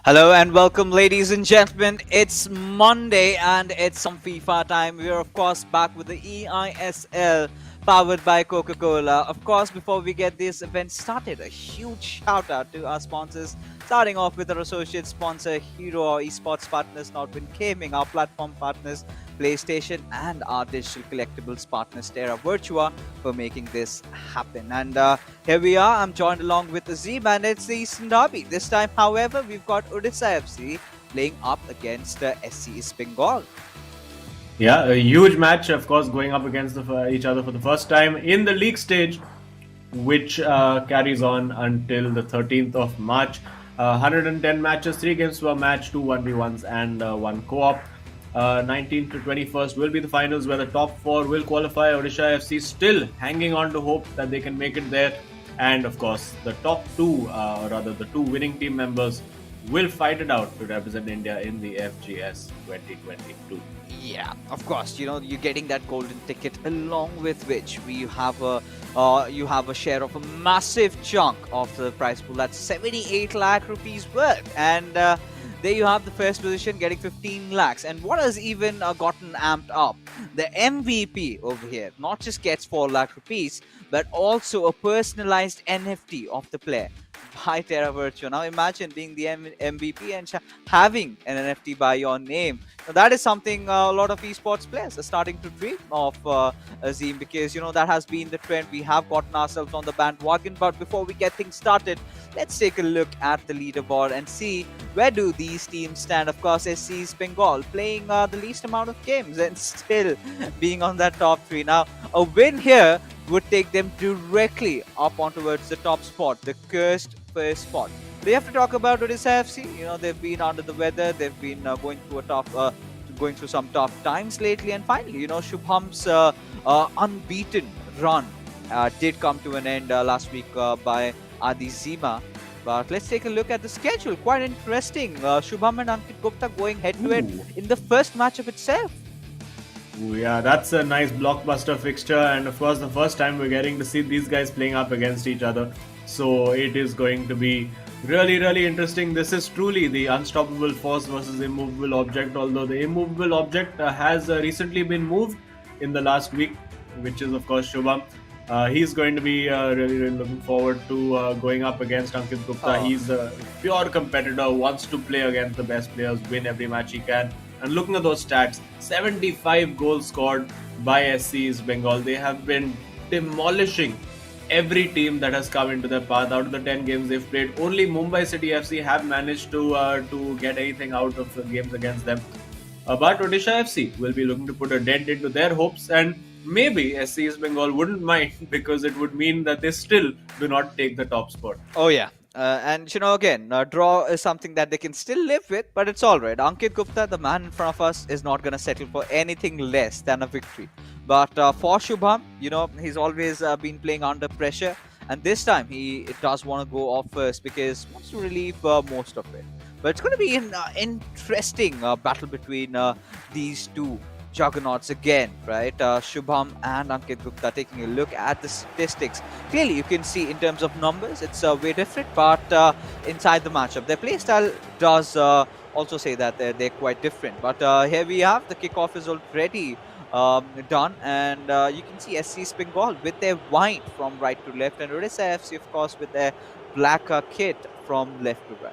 Hello and welcome, ladies and gentlemen. It's Monday and it's some FIFA time. We are, of course, back with the eISL powered by Coca Cola. Of course, before we get this event started, a huge shout out to our sponsors. Starting off with our associate sponsor, Hero, our esports partners, Nodwin Gaming, our platform partners, PlayStation, and our digital collectibles partners, Terra Virtua, for making this happen. And here we are. I'm joined along with Azim, and it's the Eastern Derby. This time, however, we've got Odisha FC playing up against SCEB Bengal. Yeah, a huge match, of course, going up against each other for the first time in the league stage, which carries on until the 13th of March. 110 matches, 3 games per match, 2 1v1s, and 1 co-op. 19th to 21st will be the finals where the top 4 will qualify. Odisha FC still hanging on to hope that they can make it there. And of course, the top 2, or rather the 2 winning team members, will fight it out to represent India in the FGS 2022. Yeah, of course. You're getting that golden ticket, along with which you have a share of a massive chunk of the prize pool. That's 78 lakh rupees worth, and there you have the first position getting 15 lakhs. And what has even gotten amped up? The MVP over here not just gets 4 lakh rupees, but also a personalized NFT of the player by Terra Virtua. Now imagine being the MVP and having an NFT by your name. Now, that is something a lot of esports players are starting to dream of, Azim, because that has been the trend. We have gotten ourselves on the bandwagon. But before we get things started, let's take a look at the leaderboard and see where do these teams stand. Of course, SCEB Bengal playing the least amount of games and still being on that top 3. Now, a win here would take them directly up on towards the top spot, the cursed first spot. We have to talk about Odisha FC. They've been under the weather. They've been going through some tough times lately. And finally, Shubham's unbeaten run did come to an end last week by Adi Zima. But let's take a look at the schedule. Quite interesting. Shubham and Ankit Gupta going head-to-head in the first matchup itself. Ooh, yeah, that's a nice blockbuster fixture, and of course, the first time we're getting to see these guys playing up against each other. So it is going to be really, really interesting. This is truly the unstoppable force versus immovable object, although the immovable object has recently been moved in the last week, which is, of course, Shubham. He's going to be really, really looking forward to going up against Ankit Gupta. Oh. He's a pure competitor, wants to play against the best players, win every match he can. And looking at those stats, 75 goals scored by SCEB Bengal. They have been demolishing every team that has come into their path. Out of the 10 games they've played, only Mumbai City FC have managed to get anything out of the games against them. But Odisha FC will be looking to put a dent into their hopes, and maybe SCEB Bengal wouldn't mind because it would mean that they still do not take the top spot. Oh, yeah. And again, draw is something that they can still live with, but it's all right. Ankit Gupta, the man in front of us, is not going to settle for anything less than a victory. But for Shubham, he's always been playing under pressure, and this time he does want to go off first because he wants to relieve most of it. But it's going to be an interesting battle between these two juggernauts again, right? Shubham and Ankit Gupta. Taking a look at the statistics, clearly you can see in terms of numbers it's way different, but inside the matchup their playstyle does also say that they're quite different. But here we have the kickoff is already done, and you can see SCEB Bengal with their white from right to left, and Odisha FC, of course, with their black kit from left to right.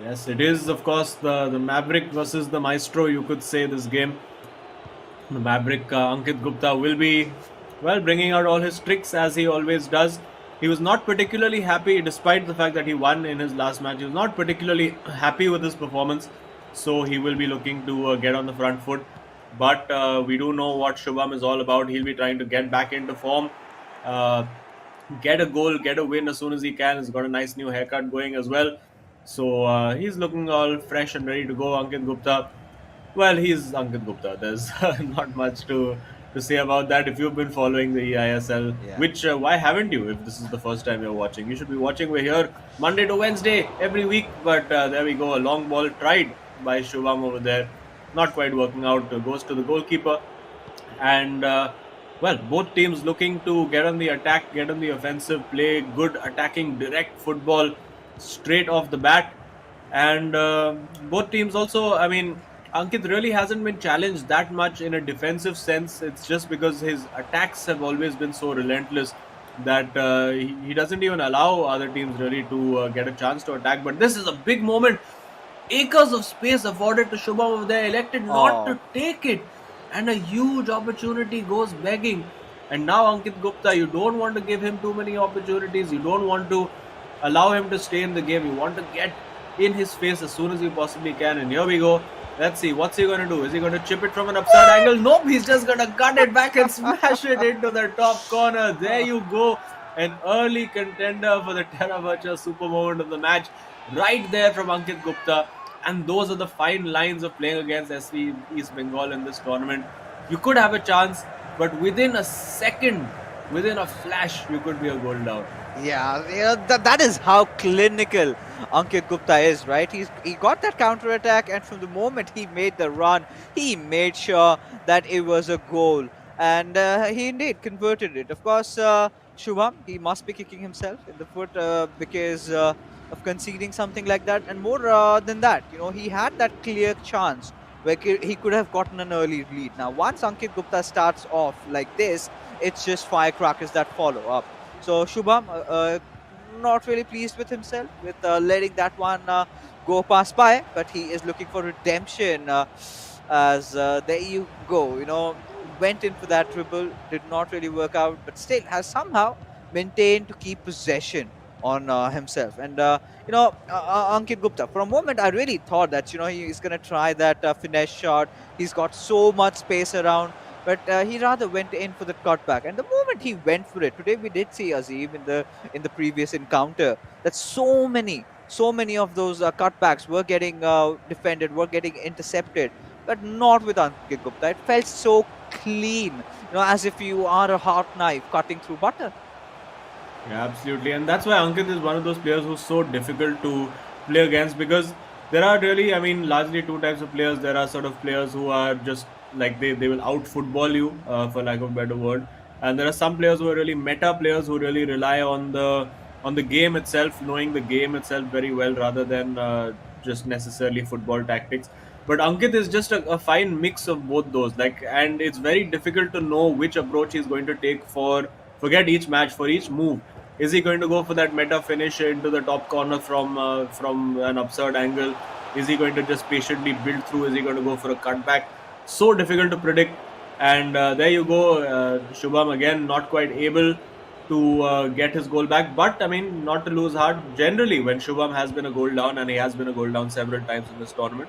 Yes, it is, of course, the Maverick versus the Maestro, you could say, this game. The Maverick, Ankit Gupta, will be, well, bringing out all his tricks as he always does. He was not particularly happy, despite the fact that he won in his last match. He was not particularly happy with his performance, so he will be looking to get on the front foot. But we do know what Shubham is all about. He'll be trying to get back into form, get a goal, get a win as soon as he can. He's got a nice new haircut going as well. So he's looking all fresh and ready to go, Ankit Gupta. Well, he's Ankit Gupta. There's not much to say about that. If you've been following the eISL, Yeah. which why haven't you? If this is the first time you're watching, you should be watching. We're here Monday to Wednesday every week. But there we go. A long ball tried by Shubham over there, not quite working out. Goes to the goalkeeper, and well, both teams looking to get on the attack, get on the offensive, play good attacking direct football straight off the bat. And both teams also, I mean, Ankit really hasn't been challenged that much in a defensive sense. It's just because his attacks have always been so relentless that he doesn't even allow other teams really to get a chance to attack. But this is a big moment. Acres of space afforded to Shubham over there, elected not Oh, to take it. And a huge opportunity goes begging. And now Ankit Gupta, you don't want to give him too many opportunities. You don't want to allow him to stay in the game. You want to get in his face as soon as you possibly can. And here we go. Let's see. What's he going to do? Is he going to chip it from an upside angle? Nope. He's just going to cut it back and smash it into the top corner. There you go. An early contender for the Teravacha super moment of the match. Right there from Ankit Gupta. And those are the fine lines of playing against SC East Bengal in this tournament. You could have a chance, but within a second, within a flash, you could be a goal down. yeah, that is how clinical Ankit Gupta is, right? He got that counter attack, and from the moment he made the run, he made sure that it was a goal, and he indeed converted it. Of course, Shubham, he must be kicking himself in the foot because of conceding something like that, and more than that, he had that clear chance where he could have gotten an early lead. Now, once Ankit Gupta starts off like this, it's just firecrackers that follow up. So Shubham, not really pleased with himself with letting that one go past by, but he is looking for redemption. As there you go, went in for that dribble, did not really work out, but still has somehow maintained to keep possession on himself. And Ankit Gupta, for a moment, I really thought that he's gonna try that finesse shot. He's got so much space around, but he rather went in for the cutback. And the moment he went for it, today we did see Azim in the previous encounter that so many of those cutbacks were getting defended, were getting intercepted, but not with Ankit Gupta. It felt so clean, as if you are a hot knife cutting through butter. Yeah, absolutely. And that's why Ankit is one of those players who's so difficult to play against because there are really, I mean, largely two types of players. There are sort of players who are just like they will out football you, for lack of a better word. And there are some players who are really meta players who really rely on the game itself, knowing the game itself very well rather than just necessarily football tactics. But Ankit is just a fine mix of both those. Like, and it's very difficult to know which approach he's going to take for forget each match for each move. Is he going to go for that meta finish into the top corner from an absurd angle? Is he going to just patiently build through? Is he going to go for a cutback? So difficult to predict. And there you go, Shubham again not quite able to get his goal back. But I mean, not to lose heart. Generally, when Shubham has been a goal down, and he has been a goal down several times in this tournament,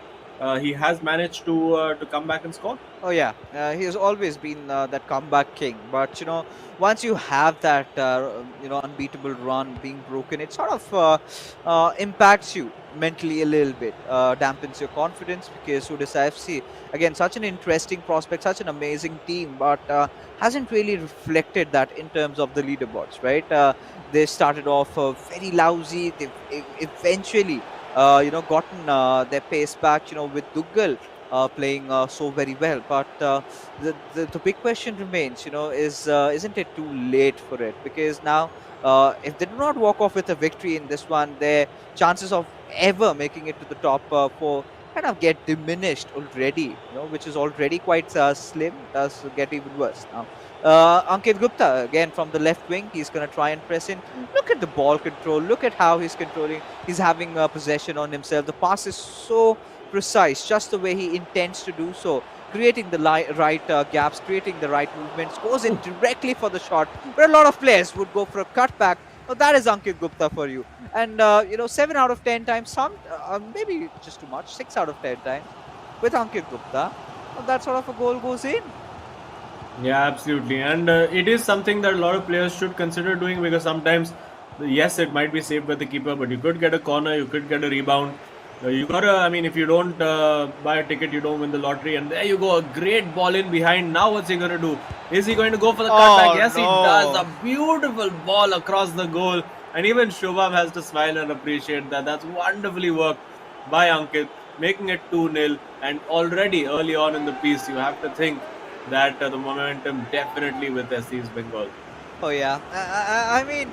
he has managed to come back and score. Oh yeah, he has always been that comeback king. But once you have that unbeatable run being broken, it sort of impacts you mentally a little bit, dampens your confidence because Odisha FC, again, such an interesting prospect, such an amazing team, but hasn't really reflected that in terms of the leaderboards, right? They started off very lousy. They've eventually gotten their pace back, with Duggal playing so very well. But the big question remains, isn't it too late for it? Because now, if they do not walk off with a victory in this one, their chances of ever making it to the top four kind of get diminished already, which is already quite slim. Does get even worse now. Ankit Gupta again from the left wing. He's going to try and press in. Look at the ball control. Look at how he's controlling. He's having possession on himself. The pass is so precise, just the way he intends to do so, creating the right gaps, creating the right movements, goes in directly for the shot, where a lot of players would go for a cutback. Well, that is Ankit Gupta for you. And, 7 out of 10 times, maybe just too much, 6 out of 10 times with Ankit Gupta, that sort of a goal goes in. Yeah, absolutely. And it is something that a lot of players should consider doing because sometimes, yes, it might be saved by the keeper, but you could get a corner, you could get a rebound. You gotta, I mean, if you don't buy a ticket, you don't win the lottery. And there you go, a great ball in behind. Now, what's he gonna do? Is he going to go for the cutback? Yes, no. he does. A beautiful ball across the goal. And even Shubham has to smile and appreciate that. That's wonderfully worked by Ankit, making it 2-0. And already early on in the piece, you have to think that the momentum definitely with SC's Bengal. Oh, yeah. I mean,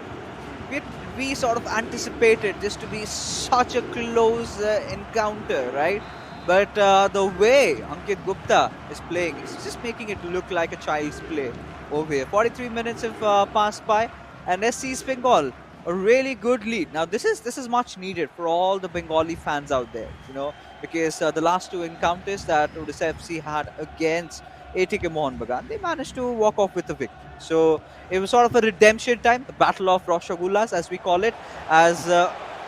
we sort of anticipated this to be such a close encounter, right? But the way Ankit Gupta is playing, it's just making it look like a child's play over here. 43 minutes have passed by, and SC's Bengal, a really good lead. Now this is much needed for all the Bengali fans out there, because the last two encounters that Odisha FC had against ATK Mohun Bagan, they managed to walk off with a victory. So it was sort of a redemption time, the battle of Roshagulas, as we call it, as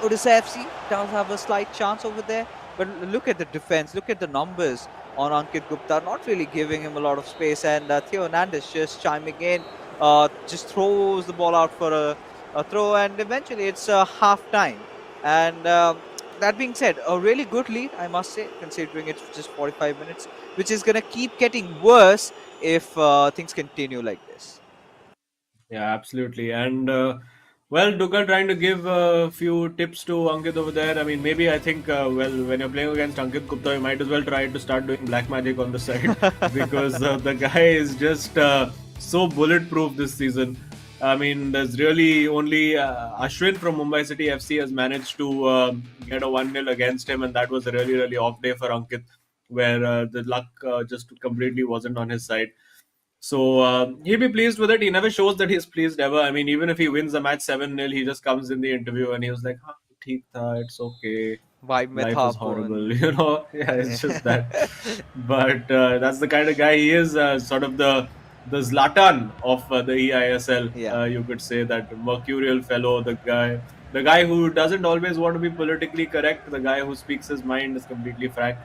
Odisha FC does have a slight chance over there. But look at the defense, look at the numbers on Ankit Gupta, not really giving him a lot of space. And Theo Hernandez just chiming in, just throws the ball out for a throw, and eventually it's half time. And that being said, a really good lead, I must say, considering it's just 45 minutes, which is going to keep getting worse if things continue like this. Yeah, absolutely. And well, Dukkal trying to give a few tips to Ankit over there. I mean, maybe I think, well, when you're playing against Ankit Gupta, you might as well try to start doing black magic on the side because the guy is just so bulletproof this season. I mean, there's really only Ashwin from Mumbai City FC has managed to get a 1-0 against him, and that was a really, really off day for Ankit, where the luck just completely wasn't on his side. So he'll be pleased with it. He never shows that he's pleased ever. I mean, even if he wins the match 7-0, he just comes in the interview and he was like, "Haan, theek tha, it's okay. Vibe mein Life tha is horrible." apun. Yeah, it's just that. But that's the kind of guy he is, sort of the Zlatan of the eISL. Yeah. You could say that mercurial fellow, the guy who doesn't always want to be politically correct, the guy who speaks his mind, is completely frank.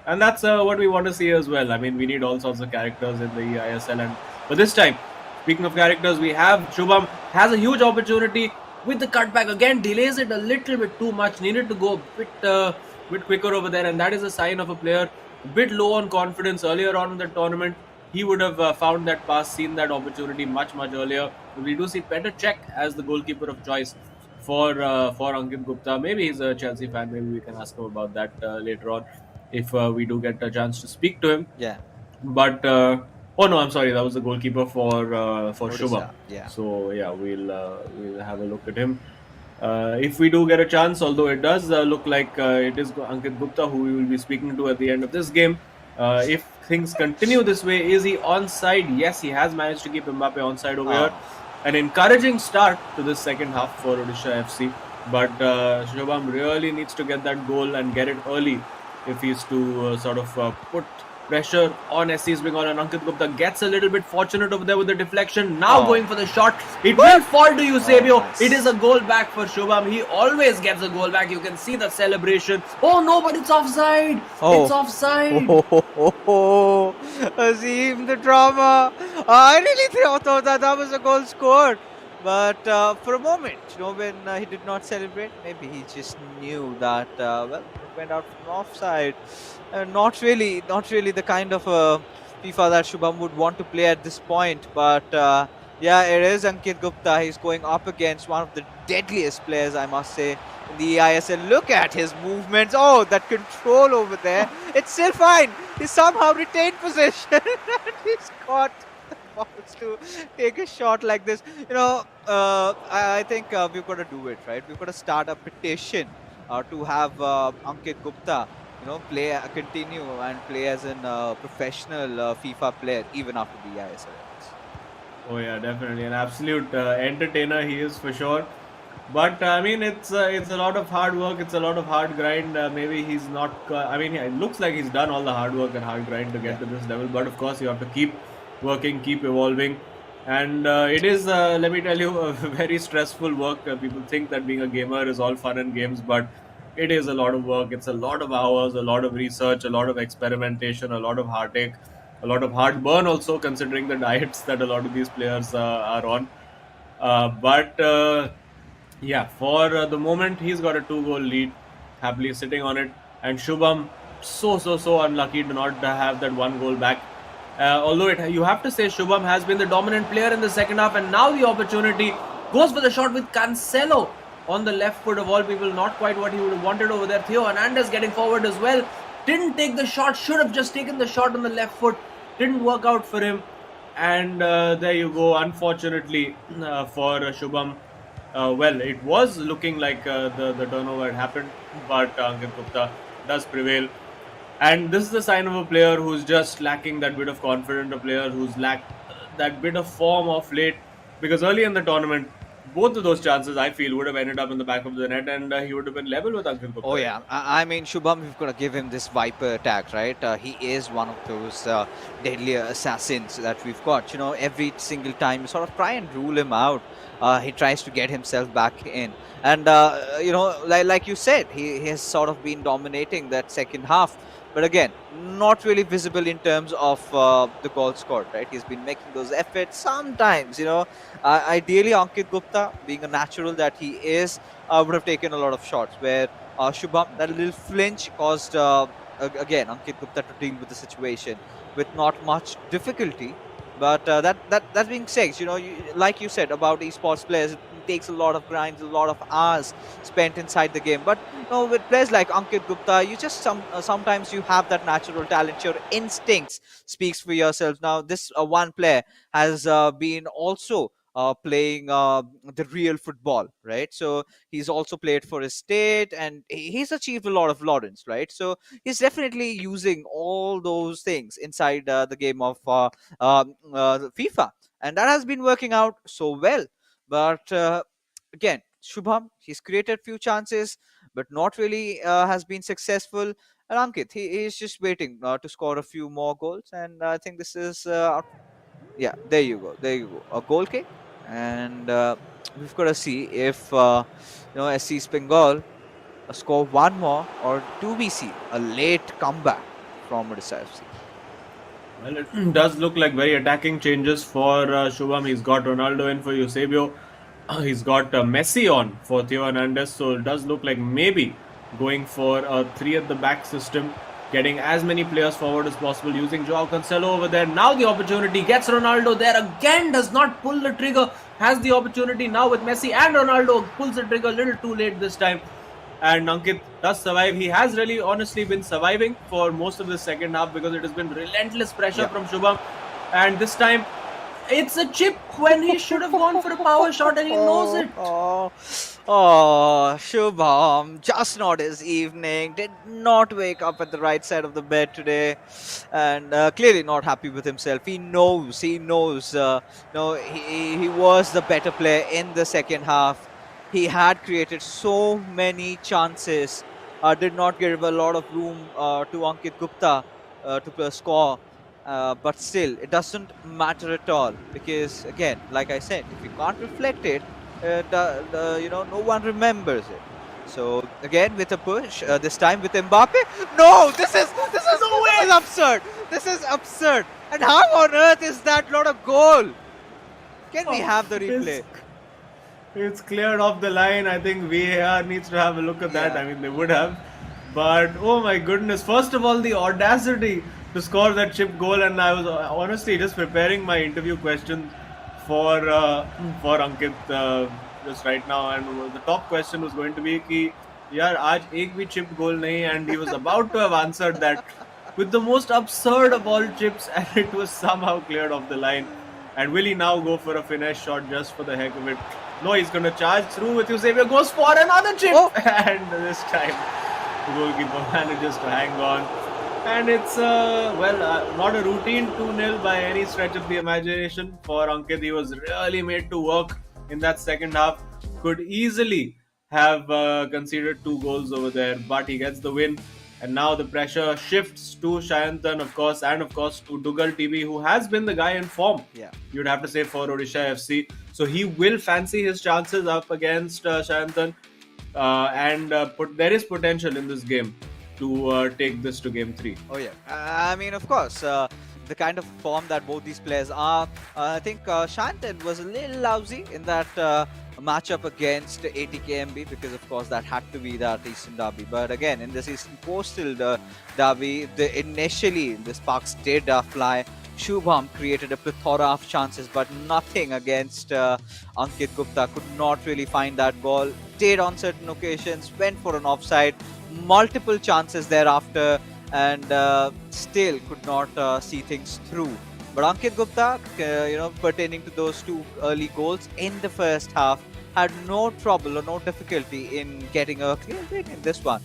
And that's what we want to see as well. I mean, we need all sorts of characters in the eISL. But this time, speaking of characters, we have Shubham has a huge opportunity with the cutback. Again, delays it a little bit too much. Needed to go a bit quicker over there. And that is a sign of a player a bit low on confidence earlier on in the tournament. He would have found that pass, seen that opportunity much, much earlier. We do see Petr Cech as the goalkeeper of choice for Ankit Gupta. Maybe he's a Chelsea fan. Maybe we can ask him about that later on if we do get a chance to speak to him. Yeah. But oh no, I'm sorry, that was the goalkeeper for Shubham. Yeah. So yeah, we'll have a look at him. If we do get a chance, although it does look like it is Ankit Gupta who we will be speaking to at the end of this game. If things continue this way, is he onside? Yes, he has managed to keep Mbappe onside over here. An encouraging start to this second half for Odisha FC. But Shubham really needs to get that goal and get it early if he's to sort of put pressure on SC's Bengal. And Ankit Gupta gets a little bit fortunate over there with the deflection. Now going for the shot. It will fall to Eusebio. Nice. It is a goal back for Shubham. He always gets a goal back. You can see the celebration. Oh no, but it's offside. It's offside. Azim, the drama. I really thought that was a goal scored. But for a moment, when he did not celebrate, maybe he just knew that, well, it went out from offside. Not really the kind of FIFA that Shubham would want to play at this point. But yeah, it is Ankit Gupta. He's going up against one of the deadliest players, I must say, in the eISL. Look at his movements. Oh, that control over there. It's still fine. He somehow retained possession. He's caught to take a shot like this. I think we've got to do it, right? We've got to start a petition to have Ankit Gupta, continue and play as a professional FIFA player even after the eISL. Oh yeah, definitely an absolute entertainer he is for sure. But I mean, it's a lot of hard work. It's a lot of hard grind. Maybe he's not. I mean, it looks like he's done all the hard work and hard grind to get to this level. But of course, you have to keep working, keep evolving, and it is, let me tell you, a very stressful work. People think that being a gamer is all fun and games, but it is a lot of work. It's a lot of hours, a lot of research, a lot of experimentation, a lot of heartache, a lot of heartburn also, considering the diets that a lot of these players are on. But yeah, for the moment, he's got a 2-goal lead, happily sitting on it. And Shubham, so unlucky to not have that 1 goal back. Although you have to say Shubham has been the dominant player in the second half, and now the opportunity goes for the shot with Cancelo on the left foot of all people. Not quite what he would have wanted over there. Theo Hernandez getting forward as well. Didn't take the shot. Should have just taken the shot on the left foot. Didn't work out for him. And there you go. Unfortunately for Shubham, well, it was looking like the turnover had happened, but Ankit Gupta does prevail. And this is the sign of a player who's just lacking that bit of confidence, a player who's lacked that bit of form of late. Because early in the tournament, both of those chances I feel would have ended up in the back of the net, and he would have been level with Ankit Oh Gupta. yeah, I mean Shubham, we've got to give him this Viper attack, right? He is one of those deadly assassins that we've got. You know, every single time you sort of try and rule him out, he tries to get himself back in. And you know, like you said, he has sort of been dominating that second half. But again, not really visible in terms of the goal scored, right? He's been making those efforts sometimes. You know, ideally Ankit Gupta, being a natural that he is, would have taken a lot of shots where Shubham, that little flinch caused again Ankit Gupta to deal with the situation with not much difficulty. But that being said, you know, like you said about esports players, it takes a lot of grinds, a lot of hours spent inside the game. But you know, with players like Ankit Gupta, you just sometimes you have that natural talent. Your instincts speaks for yourself. Now, this one player has been also playing the real football, right? So he's also played for his state, and he's achieved a lot of laurels, right? So he's definitely using all those things inside the game of FIFA, and that has been working out so well. But again, Shubham, he's created few chances, but not really has been successful. And Ankit, he is just waiting to score a few more goals, and I think this is yeah, there you go. There you go. A goal kick. And we've got to see if you know, SC Bengal score one more, or do we see a late comeback from Odisha FC? Well, it does look like very attacking changes for Shubham. He's got Ronaldo in for Eusebio. He's got Messi on for Theo Hernandez. So it does look like maybe going for a three at the back system, getting as many players forward as possible, using Joao Cancelo over there. Now the opportunity gets Ronaldo there again, does not pull the trigger. Has the opportunity now with Messi and Ronaldo, pulls the trigger a little too late this time. And Ankit does survive. He has really honestly been surviving for most of the second half because it has been relentless pressure Yeah. from Shubham. And this time, it's a chip when he should have gone for a power shot, and he knows it. Shubham, just not his evening. Did not wake up at the right side of the bed today, and clearly not happy with himself. He knows. He knows. No, he was the better player in the second half. He had created so many chances. Did not give a lot of room to Ankit Gupta to score. But still, it doesn't matter at all because, again, like I said, if you can't reflect it, you know, no one remembers it. So again, with a push, this time with Mbappe. No, this is absurd. This is absurd. And how on earth is that not a goal? Can we have the replay? It's cleared off the line. I think VAR needs to have a look at that. Yeah. I mean, they would have. But oh my goodness. First of all, the audacity to score that chip goal. And I was honestly just preparing my interview questions for Ankit just right now. And the top question was going to be कि यार आज एक भी chip goal नहीं, and he was about to have answered that with the most absurd of all chips, and it was somehow cleared off the line. And will he now go for a finesse shot just for the heck of it? No, he's going to charge through with Eusebio, goes for another chip, and this time the goalkeeper manages to hang on. And it's not a routine 2-0 by any stretch of the imagination for Ankit. He was really made to work in that second half. Could easily have conceded 2 goals over there, but he gets the win. And now the pressure shifts to Shayantan, of course, and of course to Dugal TV, who has been the guy in form. Yeah. You'd have to say for Odisha FC. So he will fancy his chances up against Shayantan, and there is potential in this game to take this to game 3. Oh yeah, I mean, of course, the kind of form that both these players are. I think Shanton was a little lousy in that matchup against ATKMB because, of course, that had to be that Eastern Derby. But again, in this Eastern Coastal Derby, initially the sparks did fly. Shubham created a plethora of chances, but nothing against Ankit Gupta. Could not really find that goal. Did on certain occasions, went for an offside, multiple chances thereafter, and still could not see things through. But Ankit Gupta, you know, pertaining to those 2 early goals in the first half, had no trouble or no difficulty in getting a clear break in this one.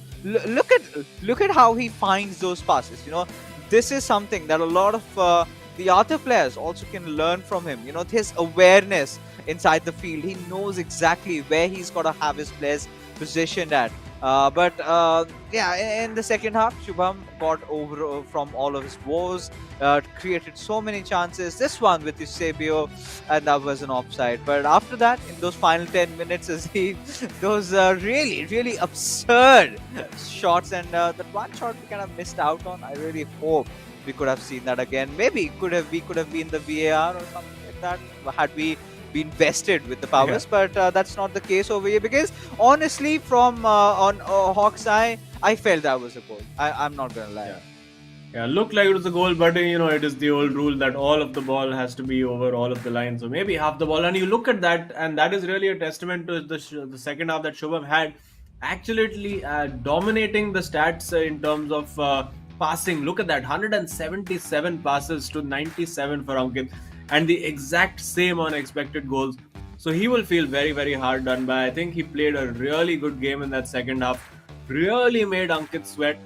Look at how he finds those passes. This is something that a lot of the other players also can learn from him. His awareness inside the field. He knows exactly where he's got to have his players positioned at. But yeah, in the second half, Shubham got over from all of his woes, created so many chances. This one with Eusebio, and that was an offside. But after that, in those final 10 minutes, as he those really, really absurd shots, and that one shot we kind of missed out on. I really hope we could have seen that again. Maybe we could have been the VAR or something like that had we been vested with the powers, but that's not the case over here, because honestly, from on Hawk's Eye, I felt that was a goal. I'm not gonna lie. Yeah, looked like it was a goal, but it is the old rule that all of the ball has to be over all of the lines, so maybe half the ball. And you look at that, and that is really a testament to the second half that Shubham had, actually dominating the stats in terms of passing. Look at that, 177 passes to 97 for Ankit, and the exact same on expected goals. So he will feel very, very hard done by. I think he played a really good game in that second half, really made Ankit sweat.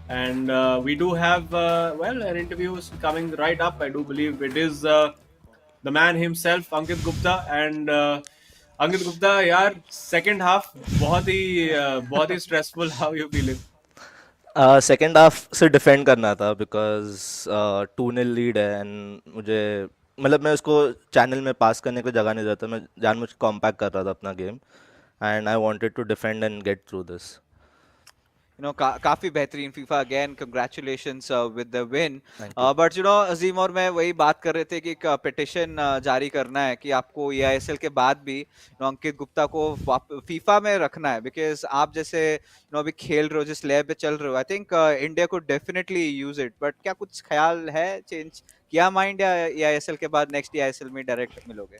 And we do have an interview coming right up. I do believe it is the man himself, Ankit Gupta. And Ankit Gupta, यार second half बहुत ही stressful. How you feeling? Second half से defend करना था because 2-0 lead है and मुझे मतलब मैं उसको चैनल में पास करने को जगह नहीं देता, मैं जानबूझ के कॉम्पैक्ट कर रहा था अपना game and I wanted to defend and get through this. काफी बेहतरीन FIFA again, congratulations with the win. But Azeem और मैं वही बात कर रहे थे कि एक पिटिशन जारी करना है कि आपको eISL के बाद भी अंकित गुप्ता को फीफा में रखना है, बिकॉज आप जैसे अभी खेल रहे हो, जिस लेवल पे चल रहे हो, आई थिंक इंडिया को डेफिनेटली यूज इट. बट क्या कुछ ख्याल है, चेंज किया माइंड, या eISL के बाद नेक्स्ट eISL में डायरेक्ट मिलोगे?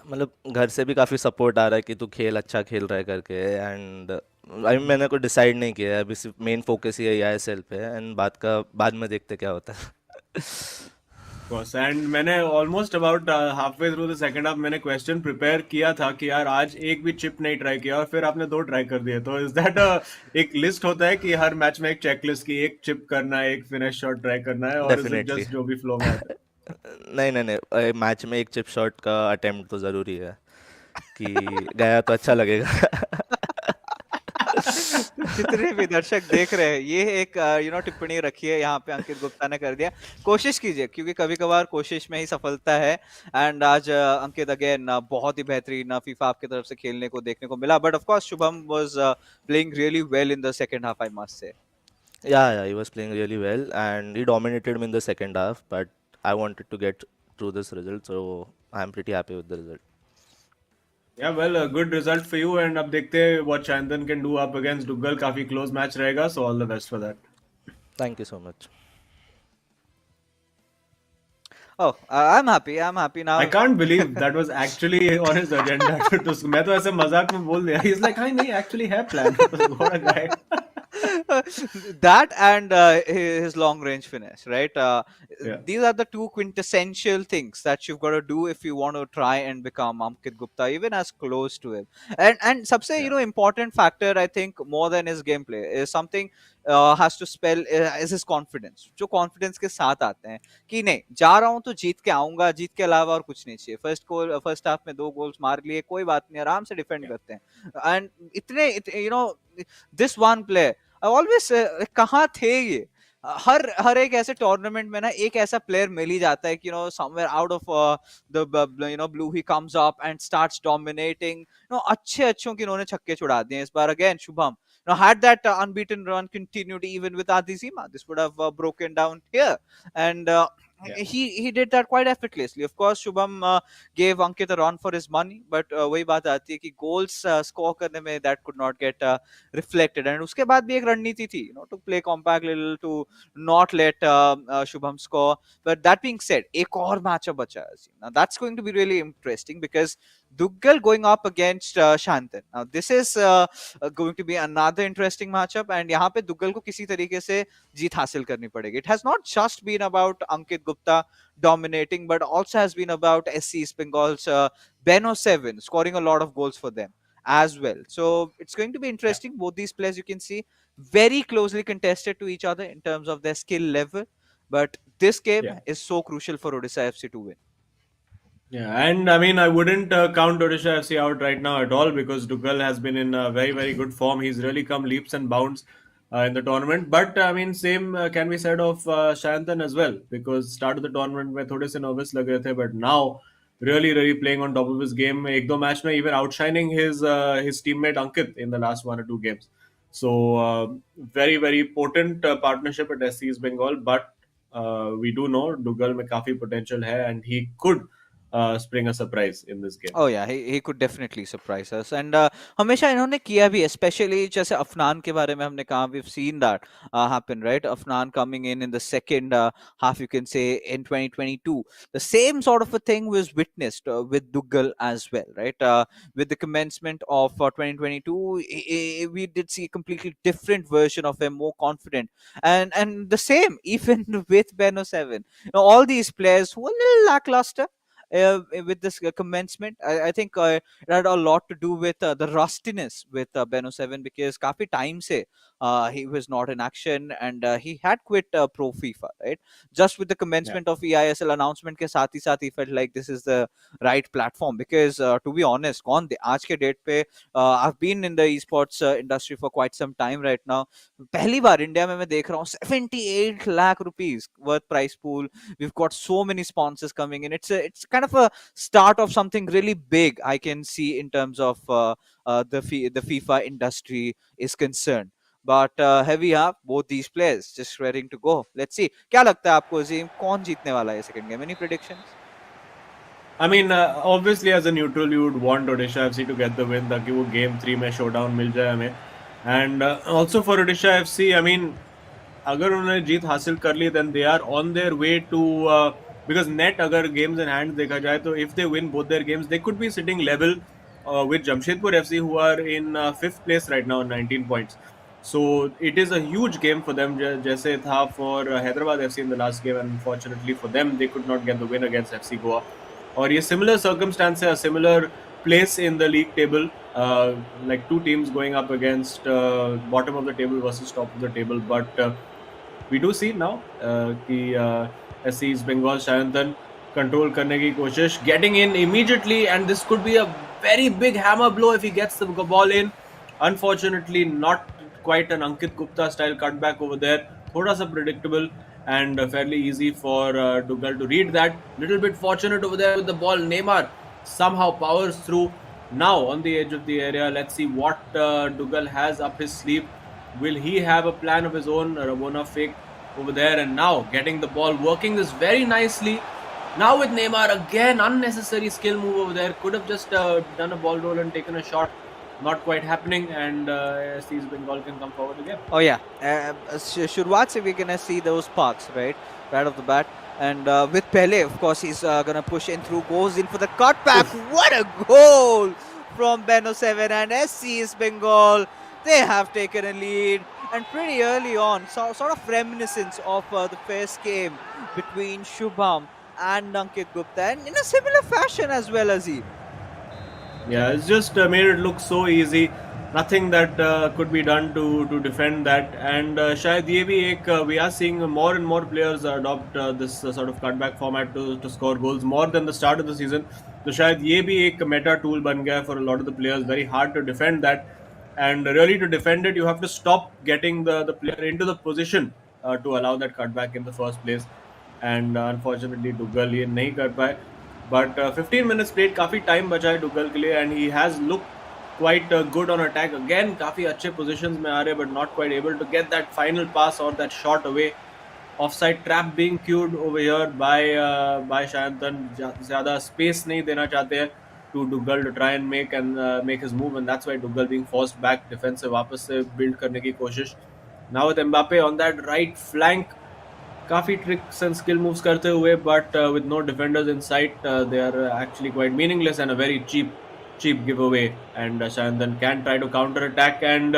मतलब घर से भी काफ़ी सपोर्ट आ रहा है कि तू खेल, अच्छा खेल रहा है करके. एंड मैंने कोई डिसाइड नहीं किया है अभी, सिर्फ मेन फोकस ही है eISL पे एंड बाद में देखते क्या होता है. बस एंड मैंने almost about half way through the second half मैंने क्वेश्चन प्रिपेयर किया था कि यार आज एक भी चिप नहीं ट्राई किया, और फिर आपने 2 ट्राई कर दिए. तो इज दैट एक लिस्ट होता है कि हर मैच में एक चेकलिस्ट की एक चिप करना है, एक फिनिश शॉट ट्राई करना है, और इज इट जस्ट जो भी फ्लो में आता है? नहीं, मैच में एक चिप शॉट का अटेम्प्ट तो ज़रूरी है कि गया तो अच्छा लगेगा. जितने भी दर्शक देख रहे हैं, ये एक टिप्पणी रखी है यहाँ पे, अंकित गुप्ता ने कर दिया. कोशिश कीजिए, क्योंकि कभी कभार कोशिश में ही सफलता है. एंड आज अंकित अगेन बहुत ही बेहतरीन फीफा आपकी तरफ से खेलने को देखने को मिला. But of course Shubham was playing really well in the second half, I must say. Yeah, he was playing really well and he dominated me in the second half, but I wanted to get through this result, so I'm pretty happy with the result. Yeah, well, a good result for you. And अब देखते हैं what Chandan can do up against Duggal. काफी close match रहेगा, so all the best for that. Thank you so much. Oh, I'm happy now. I can't believe that was actually on his agenda. मैं तो ऐसे मजाक में बोल दिया. He's like, हाँ नहीं, actually है plan. What a guy. That and his long range finish, right? These are the 2 quintessential things that you've got to do if you want to try and become Ankit Gupta, even as close to him. And सबसे important factor, I think, more than his gameplay is something has to spell is his confidence. जो confidence के साथ आते हैं कि नहीं, जा रहा हूँ तो जीत के आऊंगा, जीत के अलावा और कुछ नहीं चाहिए. फर्स्ट हाफ में 2 गोल्स मार लिए, कोई बात नहीं, आराम से डिफेंड करते हैं. एंड इतने this one player I always, कहाँ थे ये? हर एक ऐसे टूर्नामेंट में ना एक ऐसा प्लेयर मिल ही जाता है कि somewhere out of the blue he comes up and starts dominating. अच्छे अच्छों के इन्होंने छक्के छुड़ा दिए इस बार. Again Shubham had that unbeaten run continued even with Adizima, this would have broken down here. And he did that quite effortlessly. Of course, Shubham gave Ankit a run for his money, but वही बात आती है कि goals score करने में that could not get reflected. And उसके बाद भी एक रणनीति थी, to play compact little, to not let Shubham score. But that being said, एक और matchup बचा है. Now that's going to be really interesting because Duggal going up against Shantan. Now this is going to be another interesting matchup, and यहाँ पे दुग्गल को किसी तरीके से जीत हासिल करनी पड़ेगी. It has not just been about Ankit Gupta dominating, but also has been about SC East Bengal's Beno 7 scoring a lot of goals for them as well. So it's going to be Yeah, interesting. Both these players you can see very closely contested to each other in terms of their skill level. But this game yeah. is so crucial for Odisha FC to win. Yeah, and I mean, I wouldn't count Odisha FC out right now at all because Dugal has been in very, very good form. He's really come leaps and bounds in the tournament. But I mean, same can be said of Shantan as well because start of the tournament में थोड़े से nervous लग रहे थे, but now really, really playing on top of his game. एक दो match में even outshining his teammate Ankit in the last 1 or 2 games. So very, very potent partnership at SC East Bengal. But we do know Dugal में काफी potential है and he could spring a surprise in this game. Oh yeah, he could definitely surprise us. And हमेशा इन्होंने किया भी, especially जैसे अफनान के बारे में हमने कहा, we've seen that happen, right? Afnan coming in the second half, you can say, in 2022. The same sort of a thing was witnessed with Duggal as well, right? With the commencement of 2022, we did see a completely different version of him, more confident, and the same even with Beno 7. All these players who were a little lackluster with this commencement. I think it had a lot to do with the rustiness with Beno 7 because काफी time से he was not in action and he had quit pro FIFA, right? Just with the Yeah. commencement of eISL announcement के साथ he felt like this is the right platform because to be honest, आज के date पे I've been in the esports industry for quite some time right now. पहली बार India में मैं देख रहा हूँ 78 lakh rupees worth price pool. We've got so many sponsors coming in. It's kind of a start of something really big I can see in terms of the FIFA industry is concerned. But here we have both these players just ready to go. Let's see. क्या लगता है आपको अजीम कौन जीतने वाला है second game? Any predictions? I mean, obviously as a neutral, you would want Odisha FC to get the win ताकि वो game 3 में showdown मिल जाए हमें. And also for Odisha FC, I mean, अगर उन्होंने जीत हासिल कर ली, then they are on their way to because net अगर games in hand देखा जाए तो if they win both their games, they could be sitting level with Jamshedpur FC who are in 5th place right now, 19 points. So it is a huge game for them, जैसे था for Hyderabad FC in the last game, and unfortunately for them, they could not get the win against FC Goa. और ये similar circumstance है, a similar place in the league table, like two teams going up against bottom of the table versus top of the table. But we do see now कि SC East Bengal Shayantan control करने की कोशिश, getting in immediately, and this could be a very big hammer blow if he gets the ball in. Unfortunately, not quite an Ankit Gupta style cutback over there. थोड़ा सा predictable and fairly easy for Dugal to read that. Little bit fortunate over there with the ball. Neymar somehow powers through. Now on the edge of the area, let's see what Dugal has up his sleeve. Will he have a plan of his own? Rabona fake over there, and now getting the ball, working this very nicely. Now with Neymar again, unnecessary skill move over there. Could have just done a ball roll and taken a shot. Not quite happening, and SC Bengal can come forward again. Oh yeah, शुरुआत से we're gonna see those sparks, right off the bat. And with Pele, of course, he's gonna push in through, goes in for the cutback. What a goal from Beno 7 and SC East Bengal. They have taken a lead, and pretty early on, so sort of reminiscence of the first game between Shubham and Ankit Gupta, and in a similar fashion as well as he. Yeah, it's just made it look so easy. Nothing that could be done to defend that. And शायद ये भी एक we are seeing more and more players adopt this sort of cutback format to score goals more than the start of the season. तो शायद ये भी एक meta tool बन गया for a lot of the players. Very hard to defend that. And really to defend it, you have to stop getting the player into the position to allow that cutback in the first place. And unfortunately, Dugal ये नहीं कर पाए. But 15 minutes played, काफी time बचा है Dugal के लिए, and he has looked quite good on attack. Again, काफी अच्छे positions में आ रहे, but not quite able to get that final pass or that shot away. Offside trap being queued over here by Shayantan. ज़्यादा space नहीं देना चाहते हैं to Dugal to try and make his move, and that's why Dugal being forced back defensive वापस से build करने की कोशिश. Now with Mbappe on that right flank. काफी tricks and skill moves करते हुए, but with no defenders in sight, they are actually quite meaningless and a very cheap giveaway. And Shandan can try to counter attack, and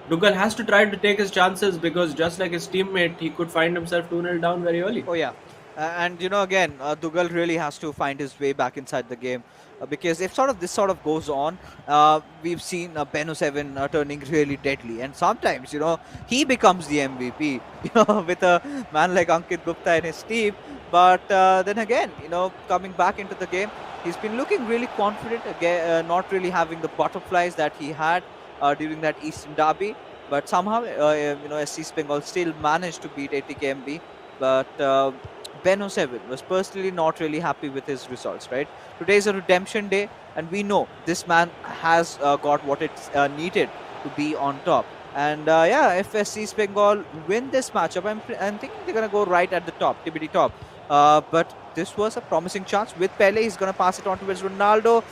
Dougal has to try to take his chances because just like his teammate, he could find himself 2-0 down very early. Oh yeah, and again, Dougal really has to find his way back inside the game, because if this sort of goes on, we've seen Beno Seven turning really deadly, and sometimes he becomes the MVP, with a man like Ankit Gupta in his team. But then again, coming back into the game, he's been looking really confident again, not really having the butterflies that he had during that Eastern Derby. But somehow, SC Bengal still managed to beat ATKMB. But Ben 07 was personally not really happy with his results, right? Today is a redemption day, and we know this man has got what it's needed to be on top. And yeah, if SC Bengal win this matchup, I'm thinking they're going to go right at the top, TBD top. But this was a promising chance with Pele. He's going to pass it on towards Ronaldo.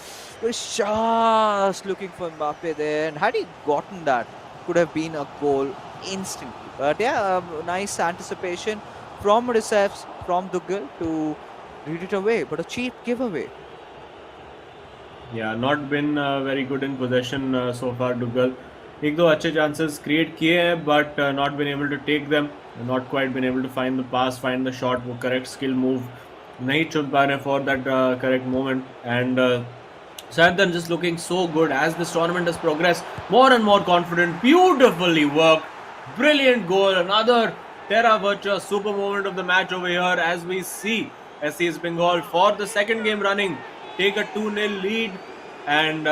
Was just looking for Mbappe there, and had he gotten that, could have been a goal instantly. But yeah, nice anticipation from Odisha, from Dougal to read it away, but a cheap giveaway. Yeah, not been very good in possession so far, Dougal. एक दो अच्छे chances create किए हैं, but not been able to take them. Not quite been able to find the pass, find the shot, वो correct skill move नहीं चुन पा रहे for that correct moment. And Santhan just looking so good as this tournament has progressed. More and more confident, beautifully worked, brilliant goal. Another Terra Virtua super moment of the match over here as we see SC's Bengal for the second game running take a 2-0 lead, and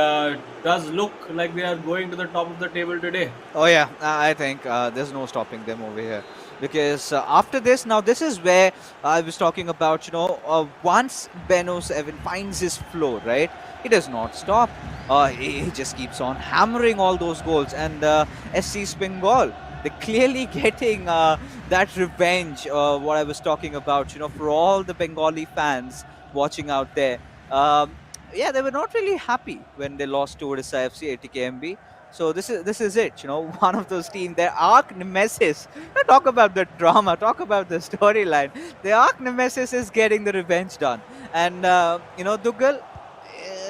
does look like they are going to the top of the table today. Oh yeah, I think there's no stopping them over here, because after this, now this is where I was talking about. Once Beno Seven finds his flow, right, he does not stop. He just keeps on hammering all those goals, and SC Bengal, they're clearly getting that revenge. What I was talking about, for all the Bengali fans watching out there. Yeah, they were not really happy when they lost to Odisha FC ATKMB. So this is it. One of those teams, their arch nemesis. Talk about the drama. Talk about the storyline. The arch nemesis is getting the revenge done, and Dougal,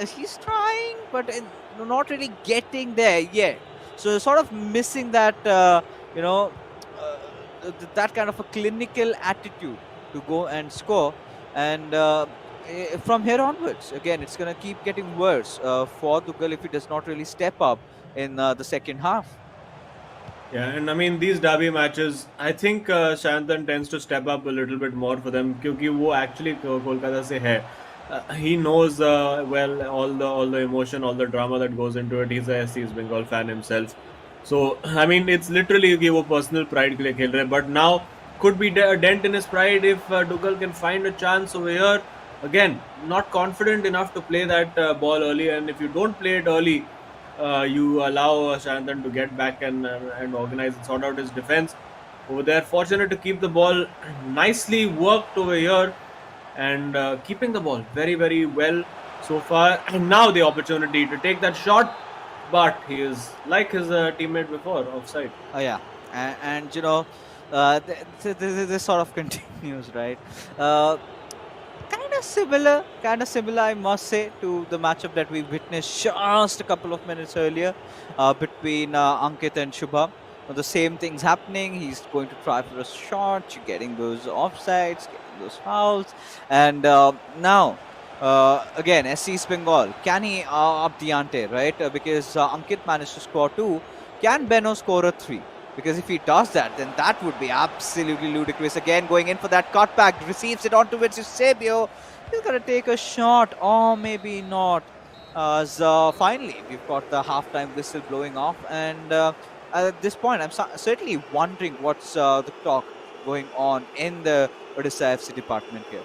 he's trying, but not really getting there yet. So sort of missing that, that kind of a clinical attitude to go and score, and from here onwards, again, it's going to keep getting worse for Dougal if he does not really step up in the second half. Yeah, and I mean these derby matches, I think Shantan tends to step up a little bit more for them क्योंकि वो actually Kolkata से है. He knows well all the emotion, all the drama that goes into it. He's a SC Bengal fan himself. So I mean it's literally कि वो personal pride के लिए खेल रहे हैं. But now could be a dent in his pride if Dougal can find a chance over here. Again, not confident enough to play that ball early, and if you don't play it early, you allow Shantan to get back and organize and sort out his defense over there. Fortunate to keep the ball nicely worked over here, and keeping the ball very, very well so far. And now the opportunity to take that shot, but he is like his teammate before, offside. Oh yeah, and this sort of continues, right? Kind of similar, I must say, to the matchup that we witnessed just a couple of minutes earlier between Ankit and Shubham. The same thing's happening. He's going to try for a shot, getting those offsides, getting those fouls, and now again, SC Bengal, can he up the ante, right? Because Ankit managed to score 2. Can Beno score a 3? Because if he does that, then that would be absolutely ludicrous. Again, going in for that cutback, receives it onto Eusebio. He's going to take a shot, or maybe not. As finally, we've got the halftime whistle blowing off. And at this point, I'm certainly wondering what's the talk going on in the Odisha FC department here.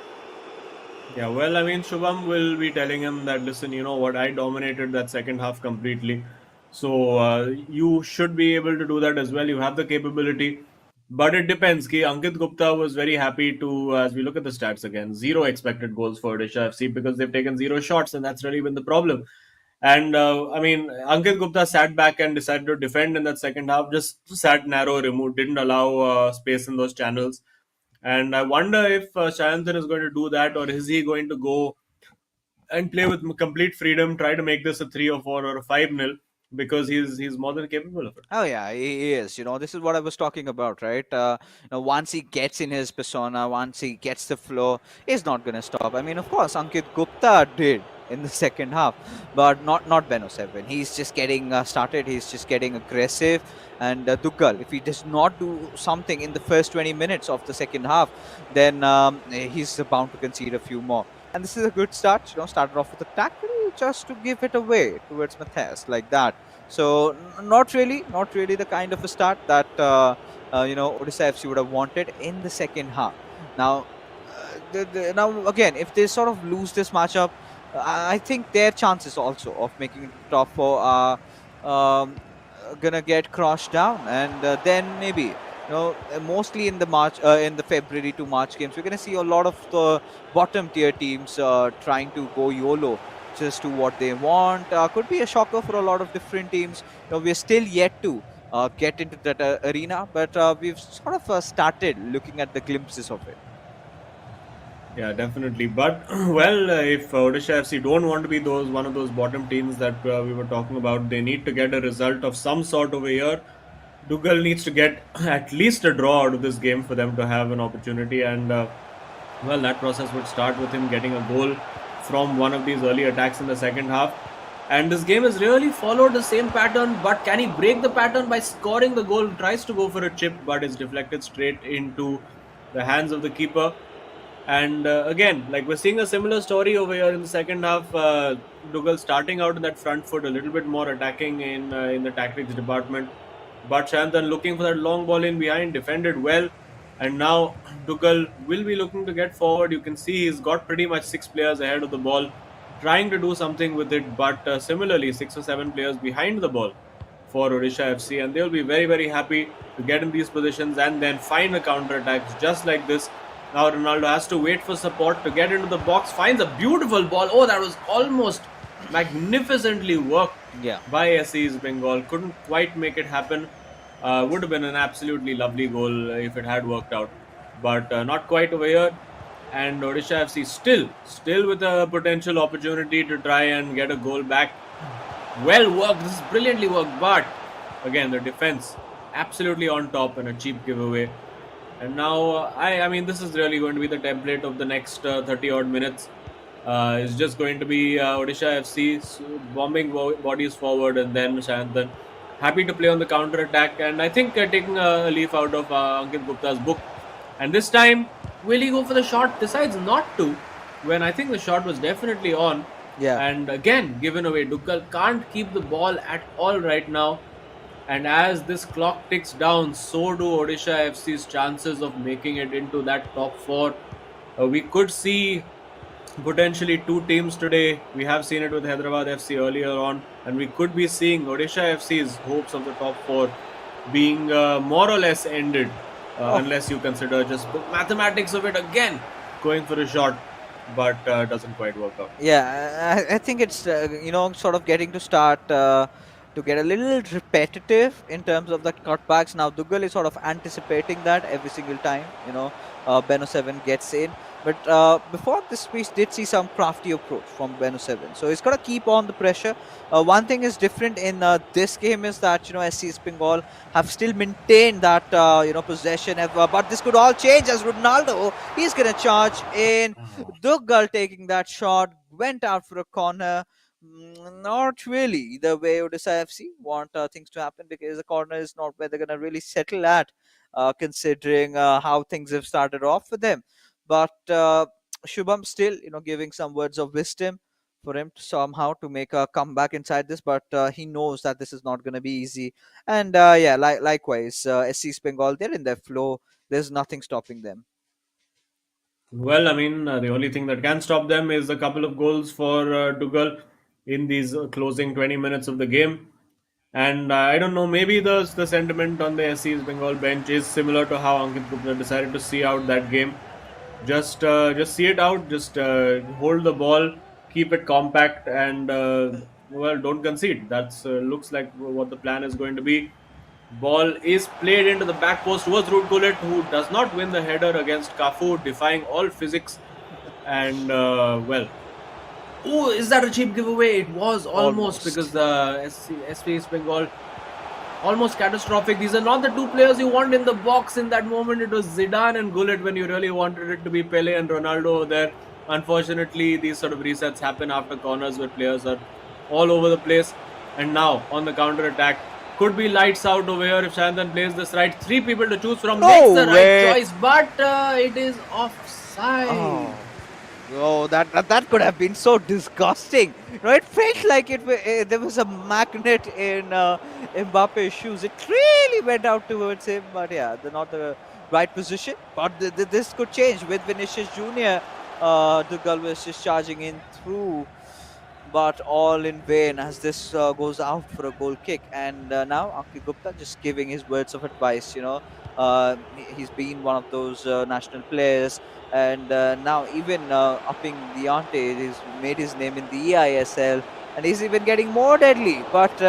Yeah, well, I mean, Shubham will be telling him that, listen, you know what, I dominated that second half completely. So you should be able to do that as well. You have the capability. But it depends. Ki Ankit Gupta was very happy to, as we look at the stats again, 0 expected goals for Odisha FC because they've taken 0 shots, and that's really been the problem. And I mean, Ankit Gupta sat back and decided to defend in that second half, just sat narrow, removed, didn't allow space in those channels. And I wonder if Shayantan is going to do that, or is he going to go and play with complete freedom, try to make this a 3 or 4 or a 5-0, because he's more than capable of it. Oh yeah, he is. This is what I was talking about, right? Once he gets in his persona, once he gets the flow, he's not going to stop. I mean, of course, Ankit Gupta did in the second half, but not Beno Seven. He's just getting started. He's just getting aggressive. And Duggal, if he does not do something in the first 20 minutes of the second half, then he's bound to concede a few more. And this is a good start. Started off with a tackle just to give it away towards Matthias like that. So not really the kind of a start that Odisha FC would have wanted in the second half. Now, now again, if they sort of lose this matchup, I think their chances also of making it top four are gonna get crushed down, and then maybe mostly in the February to March games, we're gonna see a lot of the bottom tier teams trying to go YOLO just to what they want. Could be a shocker for a lot of different teams. We're still yet to get into that arena, but we've sort of started looking at the glimpses of it. Yeah, definitely. But well, if Odisha FC don't want to be one of those bottom teams that we were talking about, they need to get a result of some sort over here. Dougal needs to get at least a draw out of this game for them to have an opportunity, and well, that process would start with him getting a goal from one of these early attacks in the second half. And this game has really followed the same pattern, but can he break the pattern by scoring the goal? Tries to go for a chip, but is deflected straight into the hands of the keeper. And again, like we're seeing a similar story over here in the second half. Dougal starting out in that front foot, a little bit more attacking in the tactics department. But Shantan looking for that long ball in behind, defended well. And now Dougal will be looking to get forward. You can see he's got pretty much 6 players ahead of the ball, trying to do something with it. But similarly, 6 or 7 players behind the ball for Odisha FC. And they'll be very, very happy to get in these positions and then find the counter attacks just like this. Now Ronaldo has to wait for support to get into the box. Finds a beautiful ball. Oh, that was almost magnificently worked by SC's Bengal. Couldn't quite make it happen. Would have been an absolutely lovely goal if it had worked out. But not quite over here. And Odisha FC still with a potential opportunity to try and get a goal back. Well worked. This is brilliantly worked. But again, the defense absolutely on top and a cheap giveaway. And now, I mean, this is really going to be the template of the next 30 odd minutes. It's just going to be Odisha FC bombing bodies forward, and then Shantan happy to play on the counter attack. And I think taking a leaf out of Ankit Gupta's book. And this time, will he go for the shot? Decides not to, when I think the shot was definitely on. Yeah. And again, given away. Duggal can't keep the ball at all right now. And as this clock ticks down, so do Odisha FC's chances of making it into that top four. We could see potentially 2 teams today. We have seen it with Hyderabad FC earlier on, and we could be seeing Odisha FC's hopes of the top four being more or less ended, unless you consider just mathematics of it again, going for a shot, but doesn't quite work out. Yeah, I think it's sort of getting to start to get a little repetitive in terms of the cutbacks. Now Dougal is sort of anticipating that every single time Beno 7 gets in. But before this, we did see some crafty approach from Beno 7. So he's got to keep on the pressure. One thing is different in this game is that SC's Bengal have still maintained that possession. But this could all change as Ronaldo, he's going to charge in. Dougal taking that shot, went out for a corner. Not really the way Odisha FC want things to happen, because the corner is not where they're going to really settle at, considering how things have started off for them. But Shubham still, giving some words of wisdom for him to somehow to make a comeback inside this, but he knows that this is not going to be easy. And yeah, likewise, SC Bengal, they're in their flow. There's nothing stopping them. Well, I mean, the only thing that can stop them is a couple of goals for Dougal in these closing 20 minutes of the game. And I don't know, maybe the sentiment on the SC's Bengal bench is similar to how Ankit Gupta decided to see out that game. Just see it out, just hold the ball, keep it compact, and well, don't concede. That's looks like what the plan is going to be. Ball is played into the back post towards Ruud Gullit, who does not win the header against Cafu, defying all physics. And oh, is that a cheap giveaway? It was almost, because the SV East Bengal almost catastrophic. These are not the two players you want in the box in that moment. It was Zidane and Gullit when you really wanted it to be Pele and Ronaldo there. Unfortunately, these sort of resets happen after corners where players are all over the place. And now on the counter attack, could be lights out over here if Shantan plays this right. Three people to choose from. Makes the right choice, but it is offside. Oh, that could have been so disgusting. It felt like there was a magnet in Mbappe's shoes. It really went out towards him, but yeah, not the right position. But this could change with Vinicius Junior. Dugal was just charging in through, but all in vain as this goes out for a goal kick. And now Ankit Gupta just giving his words of advice. He's been one of those national players, and now even upping the ante, he's made his name in the eISL, and he's even getting more deadly. But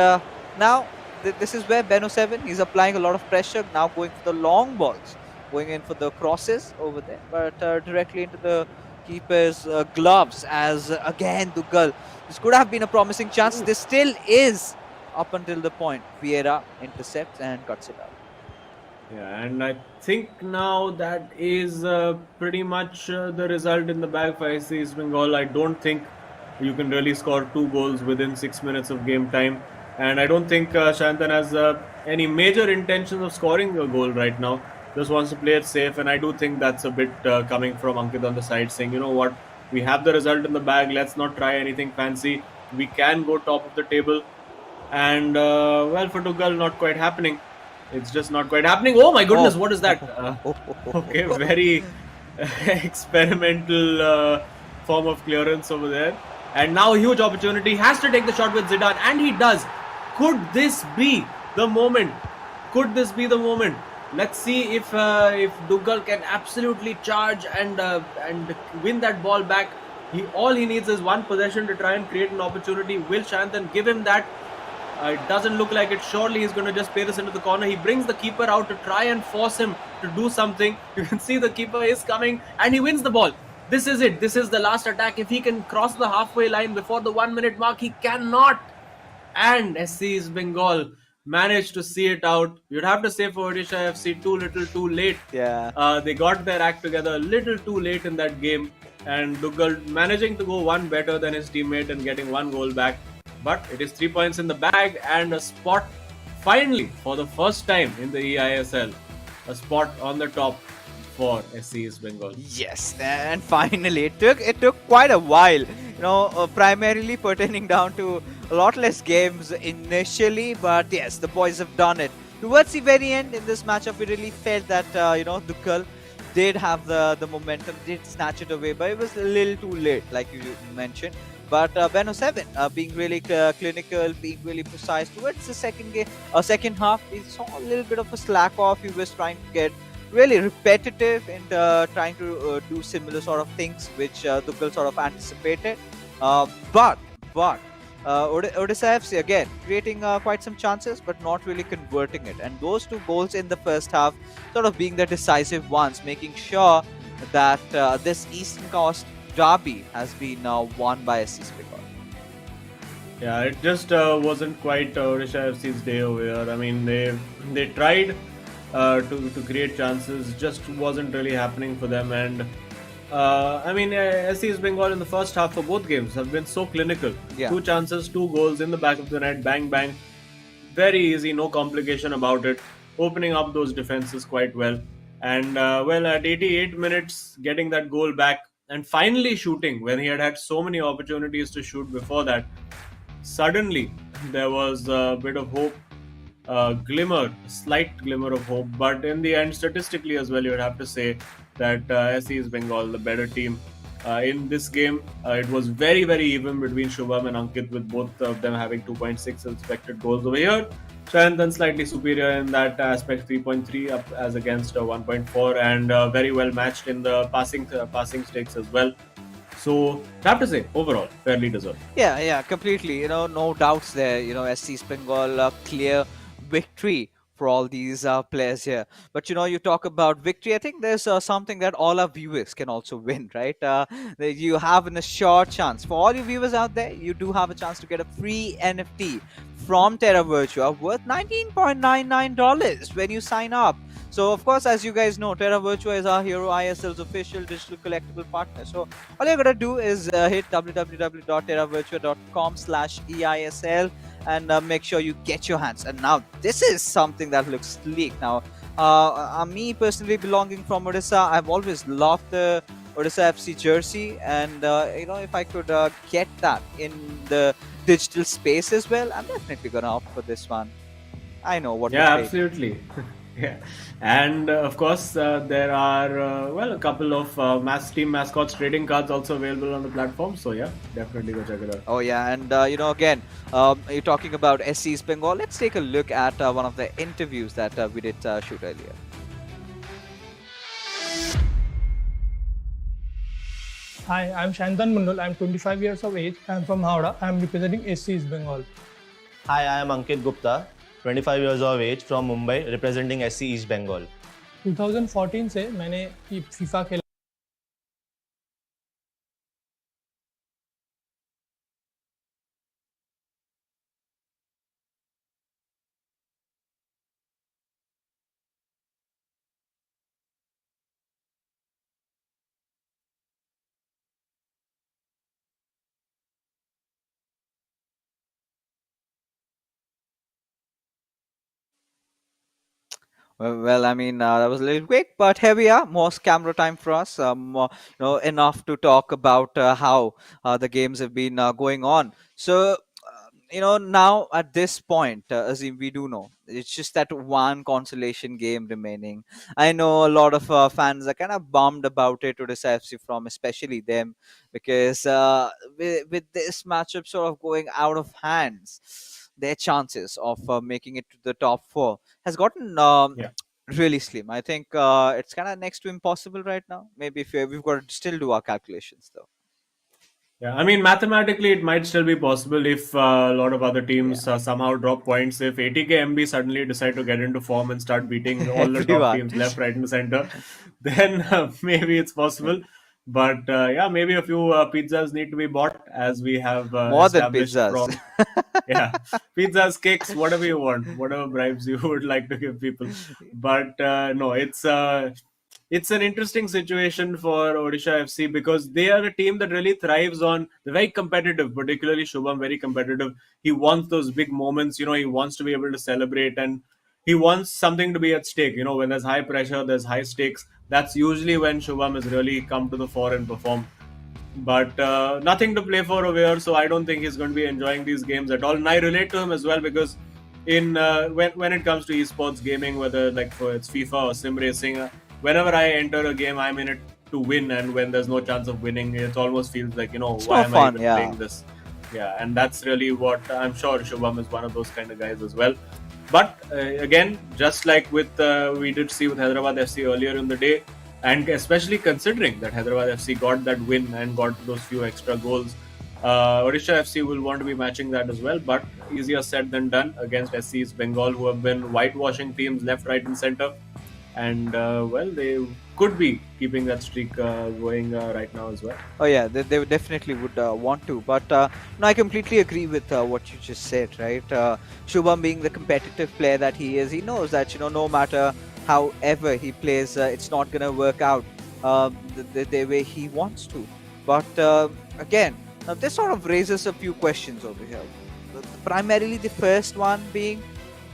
now this is where Beno 7, he's applying a lot of pressure, now going for the long balls, going in for the crosses over there, but directly into the keeper's gloves as again Dugal. This could have been a promising chance. This still is up until the point. Vieira intercepts and cuts it out. Yeah, and I think now that is pretty much the result in the bag for SC East Bengal. I don't think you can really score 2 goals within 6 minutes of game time. And I don't think Shantan has any major intentions of scoring a goal right now. Just wants to play it safe. And I do think that's a bit coming from Ankit on the side, saying, you know what, we have the result in the bag. Let's not try anything fancy. We can go top of the table. And, well, for Dugal, not quite happening. It's just not quite happening. Oh my goodness, what is that? Okay, very experimental form of clearance over there. And now a huge opportunity. Has to take the shot with Zidane, and he does. Could this be the moment? Could this be the moment? Let's see if Dugal can absolutely charge and win that ball back. All he needs is one possession to try and create an opportunity. Will Shantan give him that? It doesn't look like it. Surely he's going to just play this into the corner. He brings the keeper out to try and force him to do something. You can see the keeper is coming and he wins the ball. This is it. This is the last attack. If he can cross the halfway line before the 1 minute mark, he cannot. And SC East Bengal managed to see it out. You'd have to say for Odisha FC, too little, too late. Yeah. They got their act together a little too late in that game. And Dugal managing to go one better than his teammate and getting one goal back. But it is 3 points in the bag and a spot finally for the first time in the eISL. A spot on the top for SC East Bengal. Yes, and finally it took quite a while. Primarily pertaining down to a lot less games initially, but yes, the boys have done it. Towards the very end in this matchup, we really felt that Dugal did have the momentum, did snatch it away, but it was a little too late, like you mentioned. But Beno 7 being really clinical, being really precise towards the second half, he saw a little bit of a slack off. He was trying to get really repetitive and trying to do similar sort of things which Dugal sort of anticipated. But Odisha FC again creating quite some chances but not really converting it. And those 2 goals in the first half sort of being the decisive ones, making sure that this Eastern Coast derby has been won by SC Bengal. Yeah, it just wasn't quite Odisha FC's day over here. I mean, they tried to create chances, just wasn't really happening for them. And SC East Bengal in the first half for both games have been so clinical. Yeah. 2 chances, 2 goals in the back of the net, bang bang, very easy, no complication about it. Opening up those defenses quite well. And at 88 minutes, getting that goal back. And finally shooting when he had so many opportunities to shoot before that. Suddenly, there was a bit of hope, a slight glimmer of hope. But in the end, statistically as well, you would have to say that SC East Bengal, the better team. In this game, it was very, very even between Shubham and Ankit, with both of them having 2.6 expected goals over here. Shantan slightly superior in that aspect, 3.3 up as against 1.4, and very well matched in the passing stakes as well. So, I have to say, overall, fairly deserved. Yeah, completely. No doubts there. SC East Bengal clear victory for all these players here. But you talk about victory. I think there's something that all our viewers can also win, right? That you have a short chance. For all you viewers out there, you do have a chance to get a free NFT from Terra Virtua worth $19.99 when you sign up. So, of course, as you guys know, Terra Virtua is our Hero eISL's official digital collectible partner. So, all you gotta do is hit www.terravirtua.com/eISL and make sure you get your hands. And now, this is something that looks sleek. Now, me personally belonging from Odisha, I've always loved the Odisha FC jersey, and if I could get that in the digital space as well, I'm definitely gonna opt for this one. I know what. Yeah, absolutely. Yeah, and of course there are a couple of team mascots trading cards also available on the platform. So yeah, definitely go check it out. Oh yeah, and again, you're talking about SCEB Bengal. Let's take a look at one of the interviews that we did shoot earlier. Hi, I'm Shantan Mundal. I'm 25 years of age. I'm from Howrah. I'm representing SCEB Bengal. Hi, I am Ankit Gupta, 25 years of age from Mumbai, representing SC East Bengal. 2014 से मैंने FIFA खेला. Well, I mean, that was a little quick, but here we are. More camera time for us. Enough to talk about how the games have been going on. So, now at this point, Azim, we do know it's just that one consolation game remaining. I know a lot of fans are kind of bummed about it, Odisha FC from especially them, because with this matchup sort of going out of hands, their chances of making it to the top four has gotten Yeah. really slim. I think it's kind of next to impossible right now. Maybe if we've got to still do our calculations though. Yeah, I mean, mathematically, it might still be possible if a lot of other teams somehow drop points. If 80KMB suddenly decide to get into form and start beating all the top Everyone. teams left, right, and center, then maybe it's possible. But yeah, maybe a few pizzas need to be bought, as we have More than established pizzas. from. Yeah, pizzas, cakes, whatever you want, whatever bribes you would like to give people. But no, it's an interesting situation for Odisha FC because they are a team that really thrives on the very competitive, particularly Shubham, very competitive. He wants those big moments, he wants to be able to celebrate and he wants something to be at stake. When there's high pressure, there's high stakes. That's usually when Shubham has really come to the fore and perform. But nothing to play for over here, so I don't think he's going to be enjoying these games at all. And I relate to him as well because in when it comes to esports gaming, whether like for it's FIFA or sim racing, whenever I enter a game, I'm in it to win, and when there's no chance of winning, it almost feels like It's why no am I fun, even yeah. playing this? Yeah, and that's really what I'm sure Shubham is one of those kind of guys as well. But again, just like with we did see with Hyderabad FC earlier in the day, and especially considering that Hyderabad FC got that win and got those few extra goals, Odisha FC will want to be matching that as well. But easier said than done against SCEB Bengal, who have been whitewashing teams left, right, and center. And they could be keeping that streak going right now as well. Oh yeah, they definitely would want to. But no, I completely agree with what you just said, right? Shubham being the competitive player that he is, he knows that no matter however he plays, it's not gonna work out the way he wants to. But again, now this sort of raises a few questions over here. Primarily, the first one being,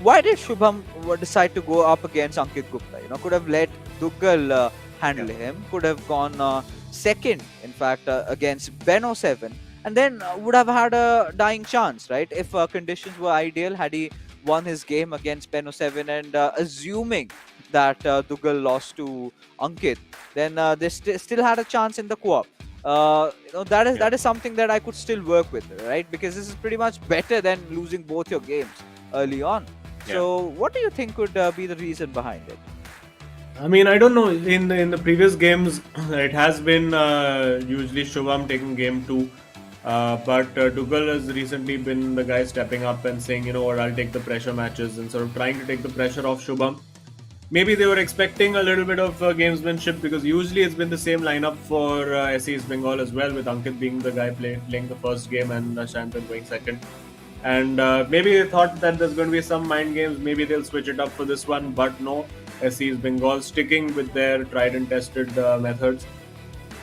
why did Shubham decide to go up against Ankit Gupta? Could have let Duggal handle him, could have gone second, in fact, against Beno 7, and then would have had a dying chance, right? If conditions were ideal, had he won his game against Beno 7 and assuming that Duggal lost to Ankit, then they still had a chance in the co-op. That is something that I could still work with, right? Because this is pretty much better than losing both your games early on. So, what do you think could be the reason behind it? I mean, I don't know. In the previous games, it has been usually Shubham taking game 2. But Tuchel has recently been the guy stepping up and saying, you know what, I'll take the pressure matches and sort of trying to take the pressure off Shubham. Maybe they were expecting a little bit of gamesmanship because usually it's been the same lineup for SCEB Bengal as well, with Ankit being the guy playing the first game and Shantan going second. And maybe they thought that there's going to be some mind games. Maybe they'll switch it up for this one, but no. SCEB Bengal sticking with their tried and tested methods,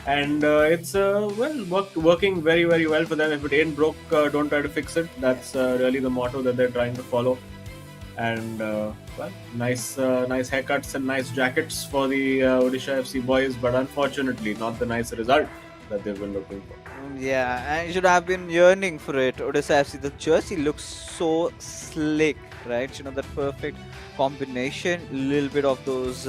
and it's working very very well for them. If it ain't broke, don't try to fix it. That's really the motto that they're trying to follow. And nice haircuts and nice jackets for the Odisha FC boys, but unfortunately not the nice result that they've been looking for. Yeah, and you should have been yearning for it. Odisha FC, the jersey looks so slick, right? You know, that perfect combination, little bit of those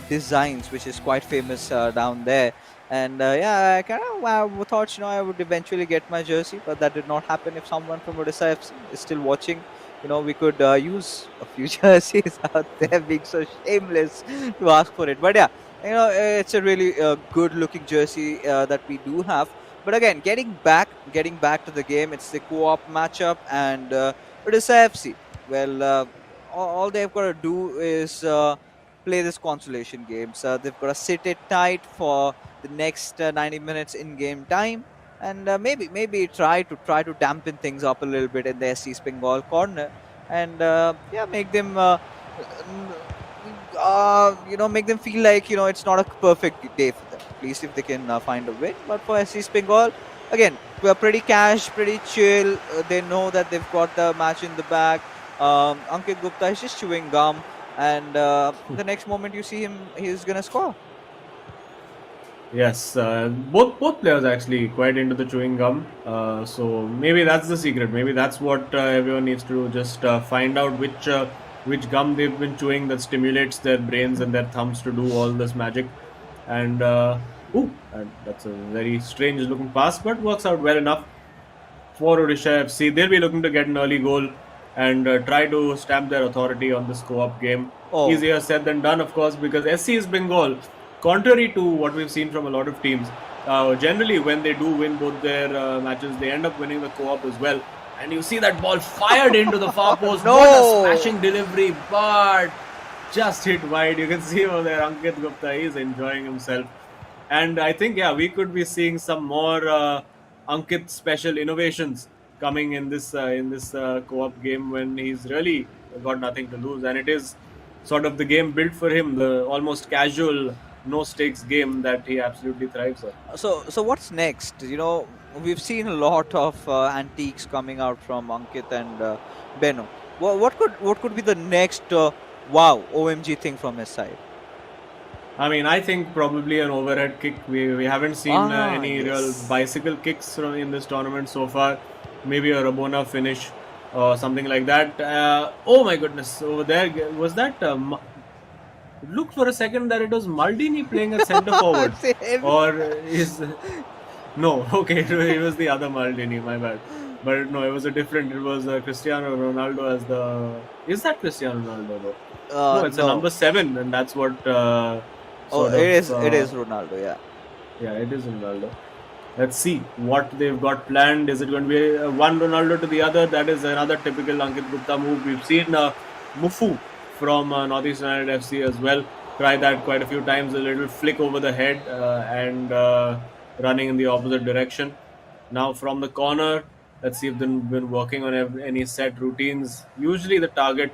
designs, which is quite famous down there. And yeah, I kind of thought, you know, I would eventually get my jersey, but that did not happen. If someone from Odisha FC is still watching, you know, we could use a few jerseys out there, being so shameless to ask for it. But yeah, you know, it's a really good looking jersey that we do have. But again, getting back to the game, it's the co-op matchup, and Odisha FC. Well, all they've got to do is play this consolation games. They've got to sit it tight for the next 90 minutes in game time, and maybe try to dampen things up a little bit in the SCEB Bengal corner, and yeah, make them you know, make them feel like, you know, it's not a perfect day for them. At least if they can find a win. But for SCEB Bengal, again, we're pretty cash, pretty chill. They know that they've got the match in the bag. Ankit Gupta is just chewing gum, and the next moment you see him, he's gonna score. Yes, both players actually quite into the chewing gum. So maybe that's the secret. Maybe that's what everyone needs to do. Just find out which gum they've been chewing that stimulates their brains and their thumbs to do all this magic. And that's a very strange looking pass, but works out well enough for Odisha FC. They'll be looking to get an early goal and try to stamp their authority on this co-op game. Oh. Easier said than done, of course, because SCEB Bengal, contrary to what we've seen from a lot of teams, generally when they do win both their matches, they end up winning the co-op as well. And you see that ball fired into the far post. No. What a smashing delivery, but just hit wide. You can see over there Ankit Gupta is enjoying himself. And I think, yeah, we could be seeing some more Ankit special innovations coming in this co-op game when he's really got nothing to lose. And it is sort of the game built for him, the almost casual, no stakes game that he absolutely thrives on. So what's next? You know, we've seen a lot of antiques coming out from Ankit and Benno. What could be the next wow OMG thing from his side? I mean, I think probably an overhead kick. We haven't seen any real bicycle kicks in this tournament so far. Maybe a Rabona finish or something like that. Oh my goodness, over there, was that... it looked for a second that it was Maldini playing at centre forward. Or is... No, okay, it was the other Maldini, my bad. But no, it was a different... It was Cristiano Ronaldo as the... Is that Cristiano Ronaldo though? No, it's a number 7, and that's what... it is Ronaldo, yeah. Yeah, it is Ronaldo. Let's see what they've got planned. Is it going to be one Ronaldo to the other? That is another typical Ankit Gupta move. We've seen Mufu from Northeast United FC as well try that quite a few times. A little flick over the head and running in the opposite direction. Now from the corner, let's see if they've been working on any set routines. Usually the target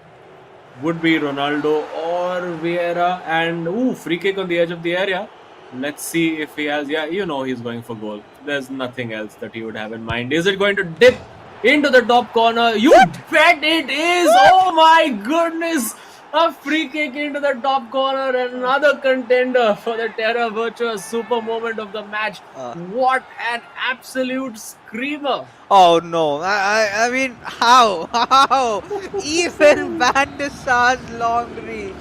would be Ronaldo or Vieira, and free kick on the edge of the area. Let's see if he has, you know he's going for goal. There's nothing else that he would have in mind. Is it going to dip into the top corner? You bet it is! Oh my goodness! A free kick into the top corner and another contender for the Terra Virtua super moment of the match. What an absolute screamer! Oh no, I mean, how? Even Van der Sar's long reach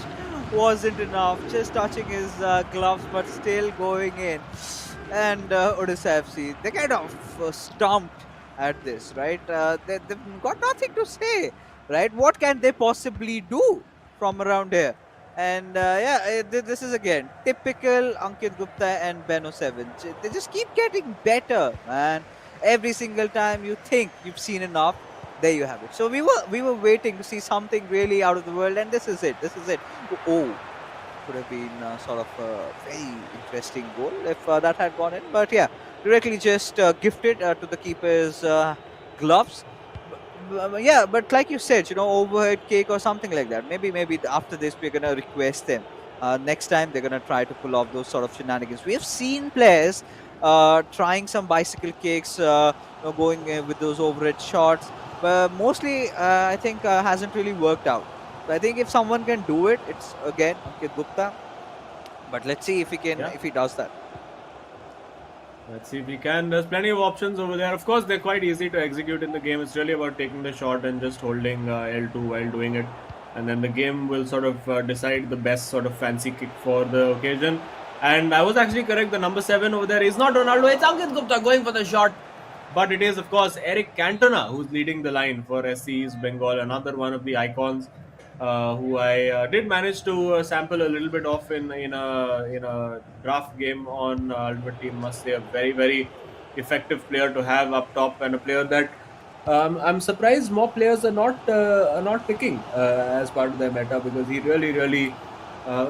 wasn't enough, just touching his gloves but still going in. And Odisha FC, they kind of stumped at this, right? They've got nothing to say, right? What can they possibly do from around here? And this is again typical Ankit Gupta and Benno 7. They just keep getting better, man. Every single time you think you've seen enough, there you have it. So we were waiting to see something really out of the world, and this is it. This is it. Oh, could have been sort of a very interesting goal if that had gone in. But yeah, directly just gifted to the keeper's gloves. Yeah, but like you said, overhead kick or something like that. Maybe after this we're gonna request them. Next time they're gonna try to pull off those sort of shenanigans. We have seen players trying some bicycle kicks, going with those overhead shots, but mostly I think hasn't really worked out. So I think if someone can do it, it's again Ankit Gupta. But let's see if he can, Yeah. if he does that. Let's see if we can. There's plenty of options over there. Of course, they're quite easy to execute in the game. It's really about taking the shot and just holding L2 while doing it. And then the game will sort of decide the best sort of fancy kick for the occasion. And I was actually correct. The number 7 over there is not Ronaldo. It's Ankit Gupta going for the shot. But it is, of course, Eric Cantona who's leading the line for SCE's Bengal. Another one of the icons who I did manage to sample a little bit of in a draft game on Ultimate Team. Must say a very effective player to have up top, and a player that I'm surprised more players are not picking as part of their meta, because he really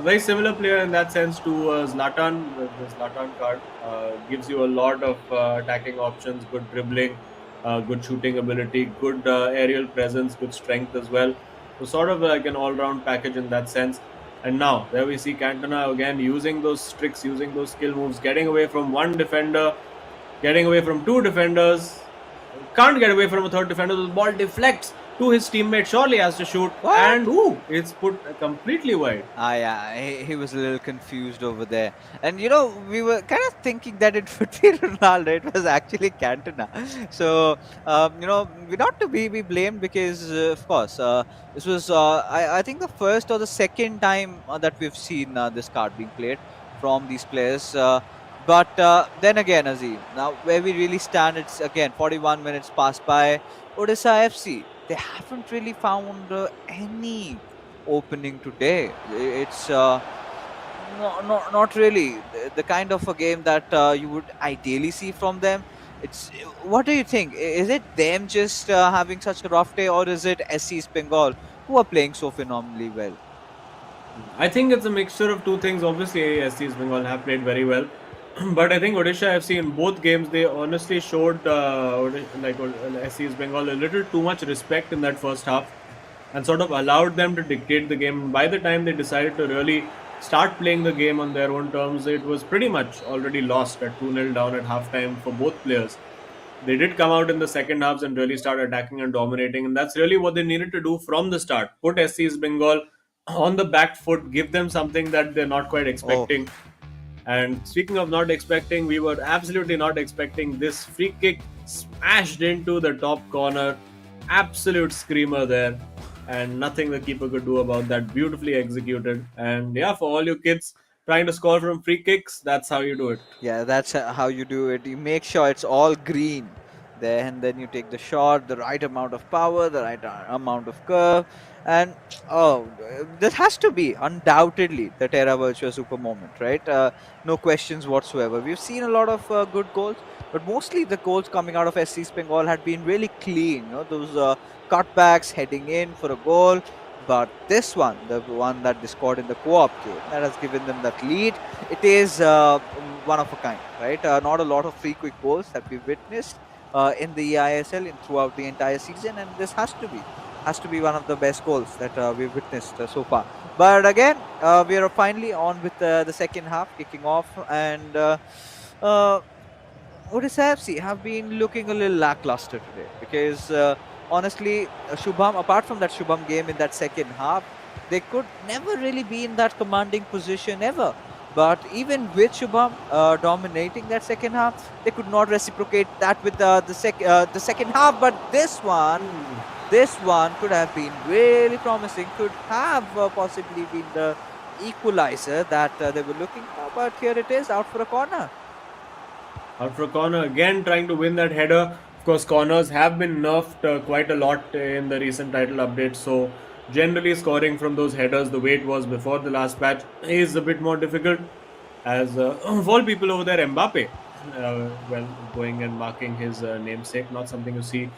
very similar player in that sense to Zlatan. The Zlatan card gives you a lot of attacking options, good dribbling, good shooting ability, good aerial presence, good strength as well. So sort of like an all-round package in that sense. And now there we see Cantona again using those tricks, using those skill moves, getting away from one defender, getting away from two defenders, can't get away from a third defender. The ball deflects to his teammate. Surely has to shoot, What? and it's put completely wide. Yeah, he was a little confused over there. And we were kind of thinking that it would be Ronaldo. It was actually Cantona. So, we're not to be blamed because, of course, this was, I think, the first or the second time that we've seen this card being played from these players. But then again, Azim, now where we really stand, it's again 41 minutes passed by. Odisha FC, they haven't really found any opening today. It's not really the kind of a game that you would ideally see from them. It's What do you think? Is it them just having such a rough day, or is it SC's Bengal who are playing so phenomenally well? I think it's a mixture of two things. Obviously, SC's Bengal have played very well, but I think Odisha FC in both games, they honestly showed SC's Bengal a little too much respect in that first half, and sort of allowed them to dictate the game. By the time they decided to really start playing the game on their own terms, it was pretty much already lost at 2-0 down at halftime for both players. They did come out in the second halves and really start attacking and dominating, and that's really what they needed to do from the start. Put SC's Bengal on the back foot, give them something that they're not quite expecting. And speaking of not expecting, we were absolutely not expecting this free kick smashed into the top corner. Absolute screamer there, and nothing the keeper could do about that. Beautifully executed. And yeah, for all you kids trying to score from free kicks, that's how you do it. Yeah, that's how you do it. You make sure it's all green there, and then you take the shot, the right amount of power, the right amount of curve, and this has to be undoubtedly the Terra Virtua Super moment, right? No questions whatsoever. We've seen a lot of good goals, but mostly the goals coming out of SC's Bengal had been really clean. Those cutbacks heading in for a goal. But this one, the one that they scored in the co-op game, that has given them that lead. It is one of a kind, right? Not a lot of free quick goals that we've witnessed in the eISL throughout the entire season, and this has to be one of the best goals that we've witnessed so far. But again, we are finally on with the second half kicking off, and Odisha FC have been looking a little lackluster today because honestly, Shubham, apart from that Shubham game in that second half, they could never really be in that commanding position ever. But even with Shubham dominating that second half, they could not reciprocate that with the second half. But this one could have been really promising, could have possibly been the equalizer that they were looking for. But here it is, out for a corner. Out for a corner again, trying to win that header. Of course, corners have been nerfed quite a lot in the recent title updates, so generally scoring from those headers the way it was before the last patch is a bit more difficult. As of all people over there, Mbappe well, going and marking his namesake. Not something you see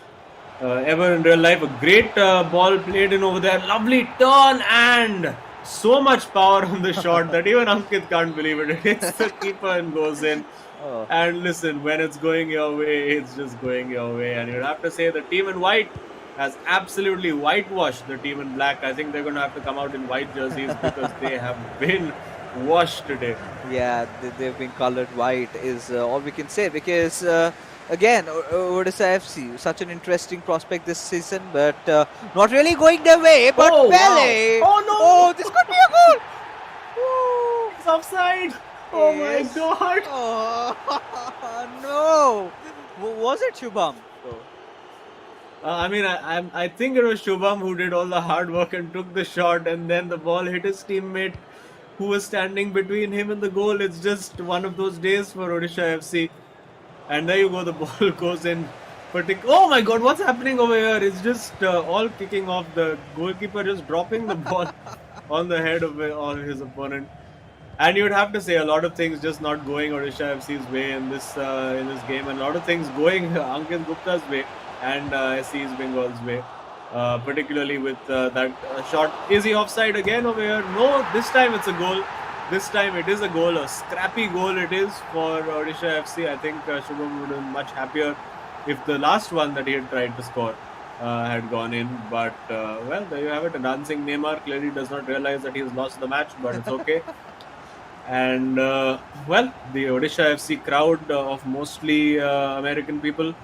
ever in real life. A great ball played in over there. Lovely turn and so much power on the shot that even Ankit can't believe it. It hits the keeper and goes in. Oh. And listen, when it's going your way, it's just going your way. And you'd have to say the team in white has absolutely whitewashed the team in black. I think they're going to have to come out in white jerseys because they have been washed today. Yeah, they've been colored white is all we can say because again, Odisha FC, such an interesting prospect this season, but not really going their way. But Oh, wow. Pele, Oh, oh, no. this could be a goal. Woo. It's offside. Oh, my Yes. God. Oh no! Was it Shubham? Oh. I mean, I think it was Shubham who did all the hard work and took the shot, and then the ball hit his teammate who was standing between him and the goal. It's just one of those days for Odisha FC. And there you go, the ball goes in. Oh my God, what's happening over here? It's just all kicking off. The goalkeeper just dropping the ball on the head of on his opponent. And you'd have to say a lot of things just not going Odisha FC's way in this game, and a lot of things going Ankit Gupta's way and SC's Bengal's way. Particularly with that shot. Is he offside again over here? No, this time it's a goal. This time it is a goal, a scrappy goal it is for Odisha FC. I think Shubham would have been much happier if the last one that he had tried to score had gone in. But well, there you have it. A dancing Neymar clearly does not realize that he's lost the match, but it's okay. And well, the Odisha FC crowd of mostly American people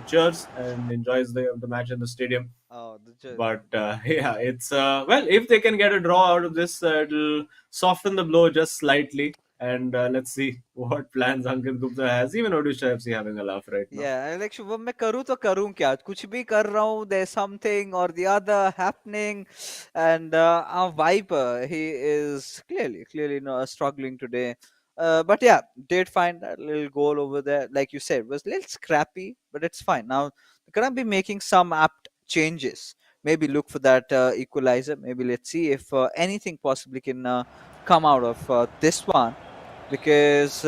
cheers and enjoys the match in the stadium. Oh, But yeah, it's well, if they can get a draw out of this, it'll soften the blow just slightly. And let's see what plans Ankit Gupta has. Even Odisha FC having a laugh right now. yeah, like Shubham मैं करूँ तो करूँ क्या कुछ भी कर रहा हूँ there's something or the other happening and our Viper he is clearly no, struggling today but yeah did find that little goal over there like you said was a little scrappy but it's fine now they're gonna be making some apt changes maybe look for that equalizer maybe let's see if anything possibly can come out of this one because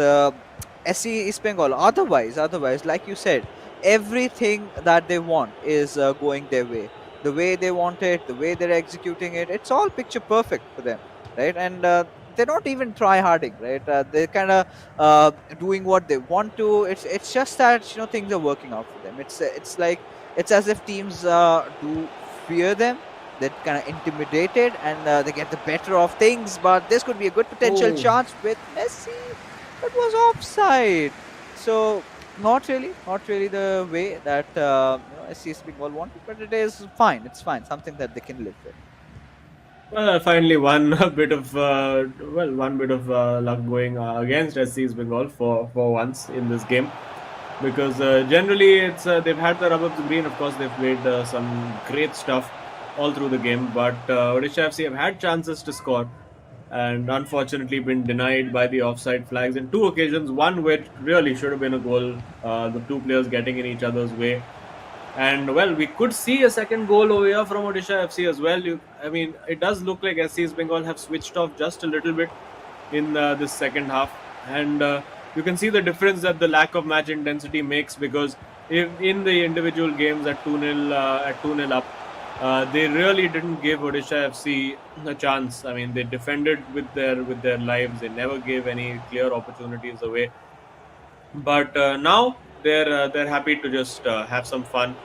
SC East Bengal. Otherwise, like you said, everything that they want is going their way. The way they want it, the way they're executing it, it's all picture perfect for them, right? And they're not even try harding, right? They're kind of doing what they want to. It's just that things are working out for them. It's like it's as if teams do fear them. They're kind of intimidated and they get the better of things. But this could be a good potential Oh. chance with Messi. It was offside. So not really the way that SCS Bengal wanted, but it is fine. It's fine. Something that they can live with. Well, finally, one bit of one bit of luck going against SC's Bengal for once in this game, because generally it's they've had the rub of the green. Of course, they've played some great stuff all through the game, but Odisha FC have had chances to score, and unfortunately been denied by the offside flags in two occasions. One which really should have been a goal. The two players getting in each other's way. And well, we could see a second goal over here from Odisha FC as well. I mean, it does look like SC's Bengal have switched off just a little bit in this second half, and you can see the difference that the lack of match intensity makes, because if in the individual games at 2-0 up, they really didn't give Odisha FC a chance. I mean, they defended with their lives. They never gave any clear opportunities away. But now they're happy to just have some fun.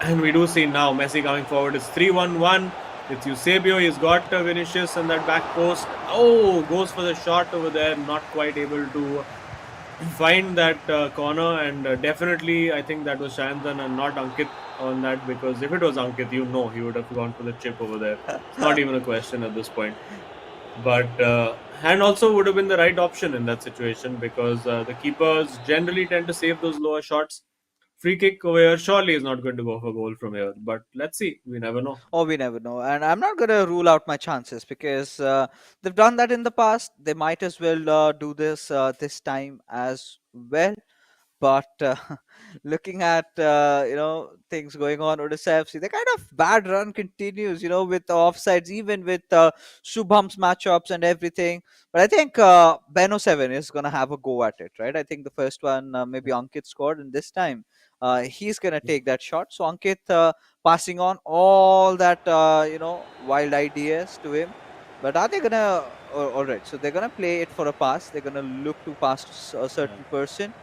And we do see now Messi coming forward. It's 3-1-1. It's Eusebio. He's got Vinicius on that back post. Oh, goes for the shot over there. Not quite able to find that corner. And definitely, I think that was Shandan and not Ankit on that, because if it was Ankit, he would have gone for the chip over there. It's not even a question at this point. But and also would have been the right option in that situation, because the keepers generally tend to save those lower shots. Free kick over here surely is not going to go for goal from here, but let's see. We never know. Or we never know. And I'm not gonna rule out my chances because they've done that in the past. They might as well do this this time as well. but looking at things going on Odisha FC, the kind of bad run continues. With the offsides, even with Shubham's matchups and everything. But I think Beno Seven is gonna have a go at it, right? I think the first one maybe Ankit scored, and this time he's gonna take that shot. So Ankit passing on all that wild ideas to him. But are they gonna? All right, so they're gonna play it for a pass. They're gonna look to pass to a certain person,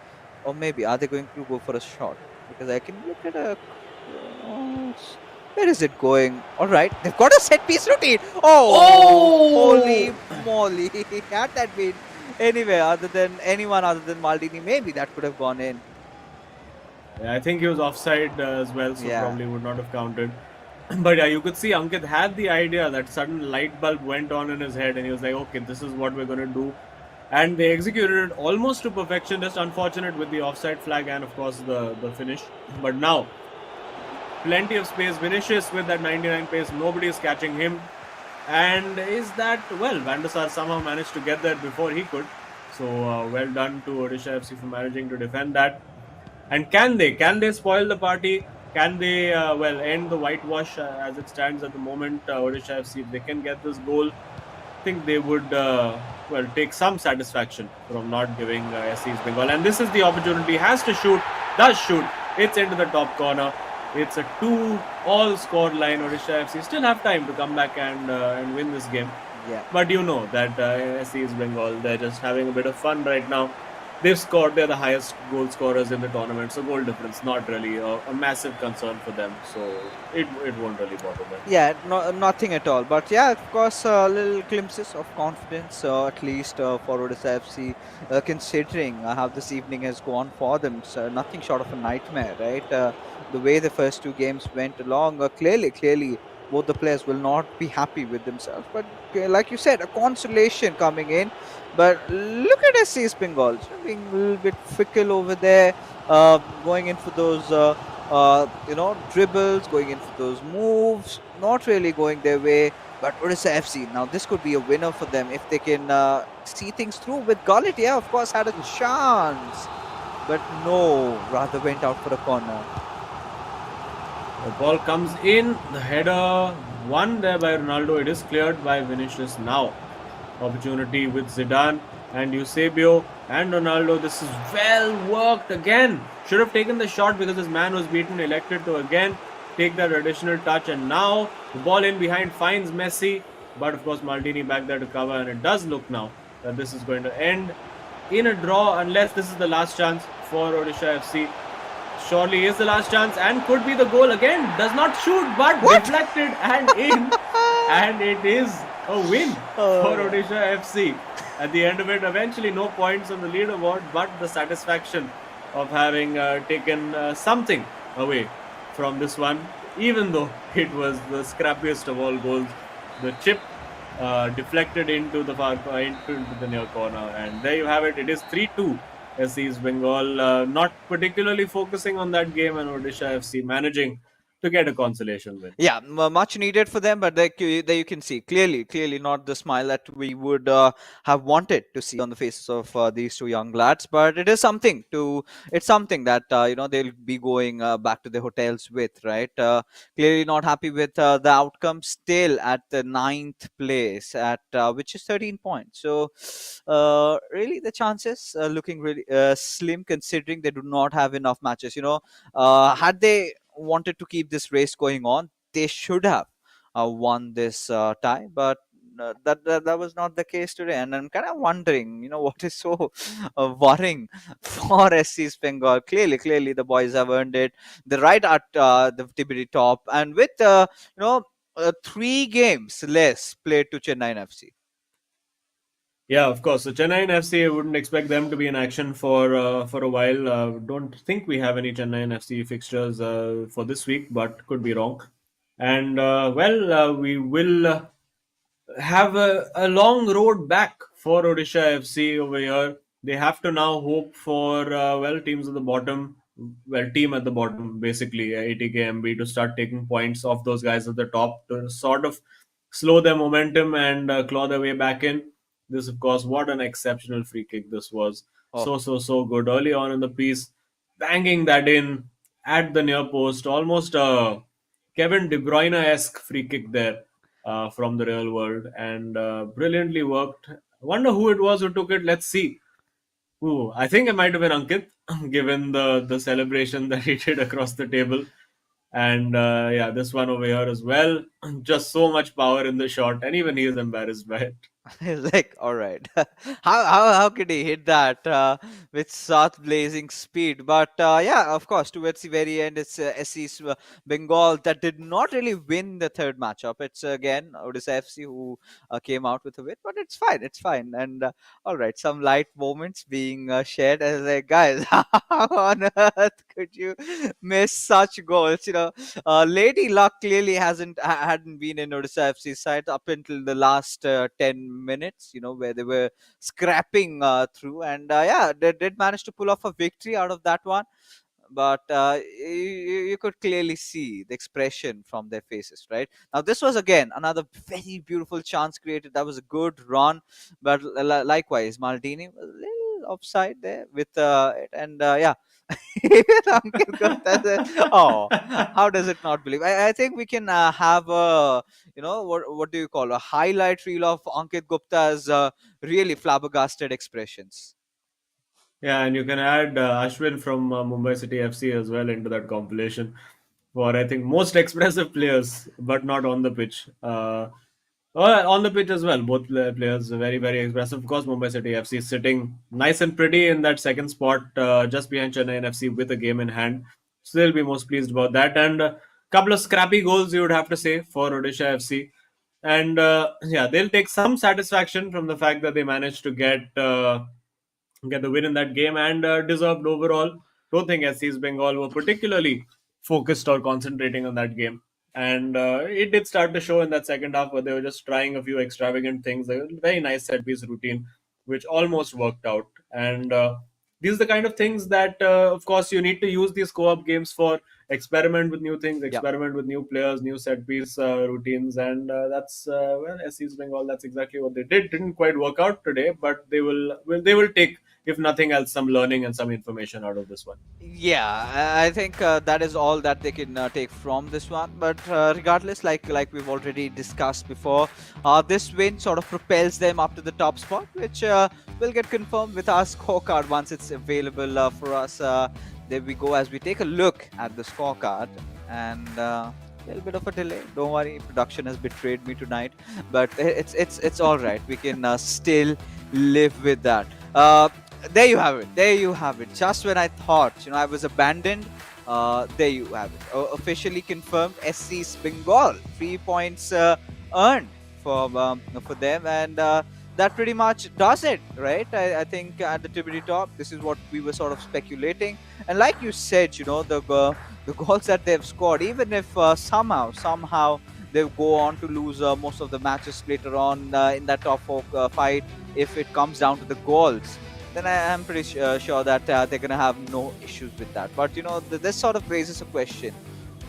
or maybe are they going to go for a shot? Because I can look at where is it going? All right, they've got a set piece routine. Oh, holy moly! Had that been anywhere other than anyone other than Maldini, maybe that could have gone in. Yeah, I think he was offside as well, so Yeah. probably would not have counted. But yeah, you could see Ankit had the idea. That sudden light bulb went on in his head, and he was like, "Okay, this is what we're going to do." And they executed it almost to perfection. Just unfortunate with the offside flag and of course the finish. But now, plenty of space. Vinicius with that 99 pace. Nobody is catching him. And is that, well, Van der Sar somehow managed to get there before he could. So well done to Odisha FC for managing to defend that. And can they spoil the party? Can they end the whitewash as it stands at the moment? Odisha FC, if they can get this goal, I think they would take some satisfaction from not giving SC's Bengal. And this is the opportunity. Has to shoot, does shoot. It's into the top corner. It's a 2-all score line. Odisha FC still have time to come back and win this game. Yeah. But you know that SC's Bengal, they're just having a bit of fun right now. They're the highest goal scorers in the tournament, so goal difference not really a massive concern for them. So it won't really bother them. Yeah, nothing at all. But yeah, of course, little glimpses of confidence, at least for Odisha FC, considering how this evening has gone for them. So nothing short of a nightmare, right? The way the first two games went along, clearly, both the players will not be happy with themselves. But like you said, a consolation coming in. But look at SC's Bengal, being a little bit fickle over there, going in for those. Dribbles, going in for those moves, not really going their way. But Odisha FC, now this could be a winner for them if they can see things through. With Gullit, yeah, of course, had a chance. But no, rather went out for a corner. The ball comes in, the header won there by Ronaldo. It is cleared by Vinicius now. Opportunity with Zidane and Eusebio and Ronaldo. This is well worked again. Should have taken the shot because his man was beaten. Elected to again take that additional touch. And now the ball in behind finds Messi. But of course Maldini back there to cover. And it does look now that this is going to end in a draw unless this is the last chance for Odisha FC. Surely is the last chance and could be the goal again. Does not shoot but deflected and in. And it is a win for Odisha FC. At the end of it, eventually no points on the leaderboard, but the satisfaction of having taken something away from this one, even though it was the scrappiest of all goals. The chip deflected into the into the near corner, and there you have it. It is 3-2. SC's Bengal not particularly focusing on that game, and Odisha FC managing to get a consolation win. Yeah, much needed for them, but there you can see clearly not the smile that we would have wanted to see on the faces of these two young lads. But it's something that they'll be going back to the hotels with, right? Clearly not happy with the outcome, still at the 9th place at which is 13 points. So really the chances looking really slim, considering they do not have enough matches. Had they wanted to keep this race going on, they should have won this tie, but that was not the case today. And I'm kind of wondering, what is so worrying for SC's Bengal. Clearly the boys have earned it, the right at the TBD top, and with 3 games less played to Chennai FC. Yeah, of course. So Chennai FC, I wouldn't expect them to be in action for a while. Don't think we have any Chennai FC fixtures for this week, but could be wrong. And we will have a long road back for Odisha FC over here. They have to now hope for teams at the bottom, team at the bottom, basically ATKMB, to start taking points off those guys at the top to sort of slow their momentum and claw their way back in. This, of course, what an exceptional free kick this was. Oh. So good. Early on in the piece, banging that in at the near post. Almost a Kevin De Bruyne-esque free kick there from the real world, and brilliantly worked. Wonder who it was who took it. Let's see. Ooh, I think it might have been Ankit, given the celebration that he did across the table. And yeah, this one over here as well. Just so much power in the shot, and even he is embarrassed by it. Like, all right, how could he hit that with such blazing speed? But yeah, of course, towards the very end, it's SC's Bengal that did not really win the third matchup. It's again Odisha FC who came out with a win, but it's fine, it's fine. And all right, some light moments being shared as like, guys, how on earth could you miss such goals? Lady Luck clearly hadn't been in Odisha FC side up until the last 10 minutes. Where they were scrapping through, and yeah, they did manage to pull off a victory out of that one. But you could clearly see the expression from their faces, right? Now, this was again another very beautiful chance created. That was a good run, but likewise, Maldini was a little offside there with it, and yeah. Ankit Gupta said, oh, how does it not believe? I think we can have a, what do you call a highlight reel of Ankit Gupta's really flabbergasted expressions. Yeah, and you can add Ashwin from Mumbai City FC as well into that compilation for, I think, most expressive players, but not on the pitch. On the pitch as well, both players are very, very expressive. Of course, Mumbai City FC sitting nice and pretty in that second spot, just behind Chennai FC with a game in hand. So they'll be most pleased about that. And a couple of scrappy goals, you would have to say, for Odisha FC. And yeah, they'll take some satisfaction from the fact that they managed to get the win in that game, and deserved overall. Don't think SC's Bengal were particularly focused or concentrating on that game. And it did start to show in that second half where they were just trying a few extravagant things. A very nice set piece routine, which almost worked out. And these are the kind of things that, of course, you need to use these co op games for. Experiment with new things, Yeah. experiment with new players, new set piece routines, and that's well, SC's Bengal. That's exactly what they did. Didn't quite work out today, but they will take, if nothing else, some learning and some information out of this one. Yeah, I think that is all that they can take from this one. But regardless, like we've already discussed before, this win sort of propels them up to the top spot, which will get confirmed with our scorecard once it's available for us. There we go as we take a look at the scorecard, and a little bit of a delay. Don't worry, production has betrayed me tonight, but it's all right. We can still live with that. There you have it. There you have it. Just when I thought, I was abandoned, there you have it. Officially confirmed. SC's Bengal 3 points earned for them, and that pretty much does it, right? I think at the tippity top, this is what we were sort of speculating, and like you said, the goals that they've scored, even if somehow they go on to lose most of the matches later on in that top four fight, if it comes down to the goals, then I am pretty sure that they're going to have no issues with that. But this sort of raises a question: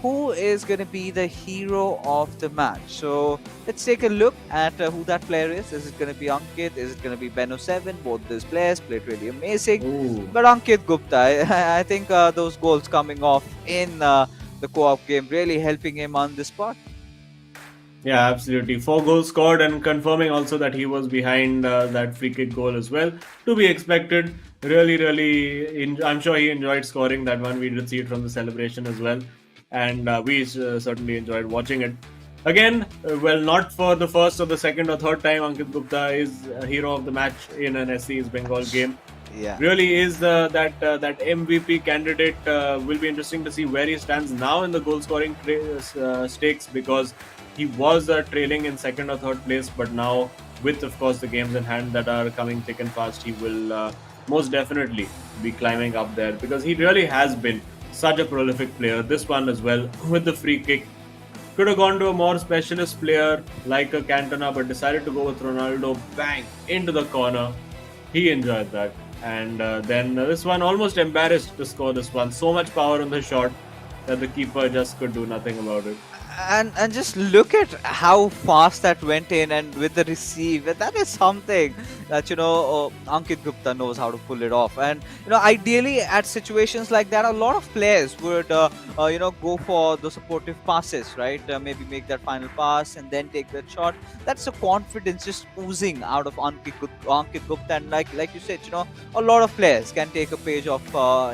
who is going to be the hero of the match? So let's take a look at who that player is. Is it going to be Ankit? Is it going to be Beno7? Both these players played really amazing. Ooh. But Ankit Gupta, I think those goals coming off in the co-op game really helping him on the spot. Yeah, absolutely. 4 goals scored, and confirming also that he was behind that free kick goal as well. To be expected. Really, I'm sure he enjoyed scoring that one. We did see it from the celebration as well. And we certainly enjoyed watching it. Again, well, not for the first or the second or third time, Ankit Gupta is a hero of the match in an SC's Bengal game. Yeah. Really is that MVP candidate. Will be interesting to see where he stands now in the goal scoring stakes, because he was trailing in second or third place, but now with, of course, the games in hand that are coming thick and fast, he will most definitely be climbing up there, because he really has been such a prolific player. This one as well with the free kick. Could have gone to a more specialist player like a Cantona, but decided to go with Ronaldo. Bang! Into the corner. He enjoyed that. And then this one, almost embarrassed to score this one. So much power on the shot that the keeper just could do nothing about it. And just look at how fast that went in, and with the receive, that is something that Ankit Gupta knows how to pull it off. And ideally at situations like that, a lot of players would go for the supportive passes, right? Maybe make that final pass and then take that shot. That's the confidence just oozing out of Ankit Gupta. And like you said, a lot of players can take a page of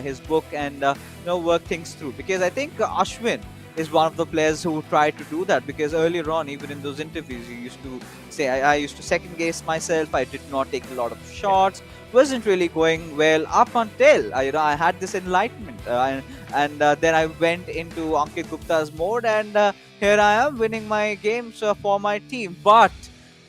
his book and work things through, because I think Ashwin is one of the players who tried to do that, because earlier on, even in those interviews, he used to say, I used to second guess myself. I did not take a lot of shots. Wasn't really going well up until I had this enlightenment, and then I went into Ankit Gupta's mode, and here I am winning my games for my team.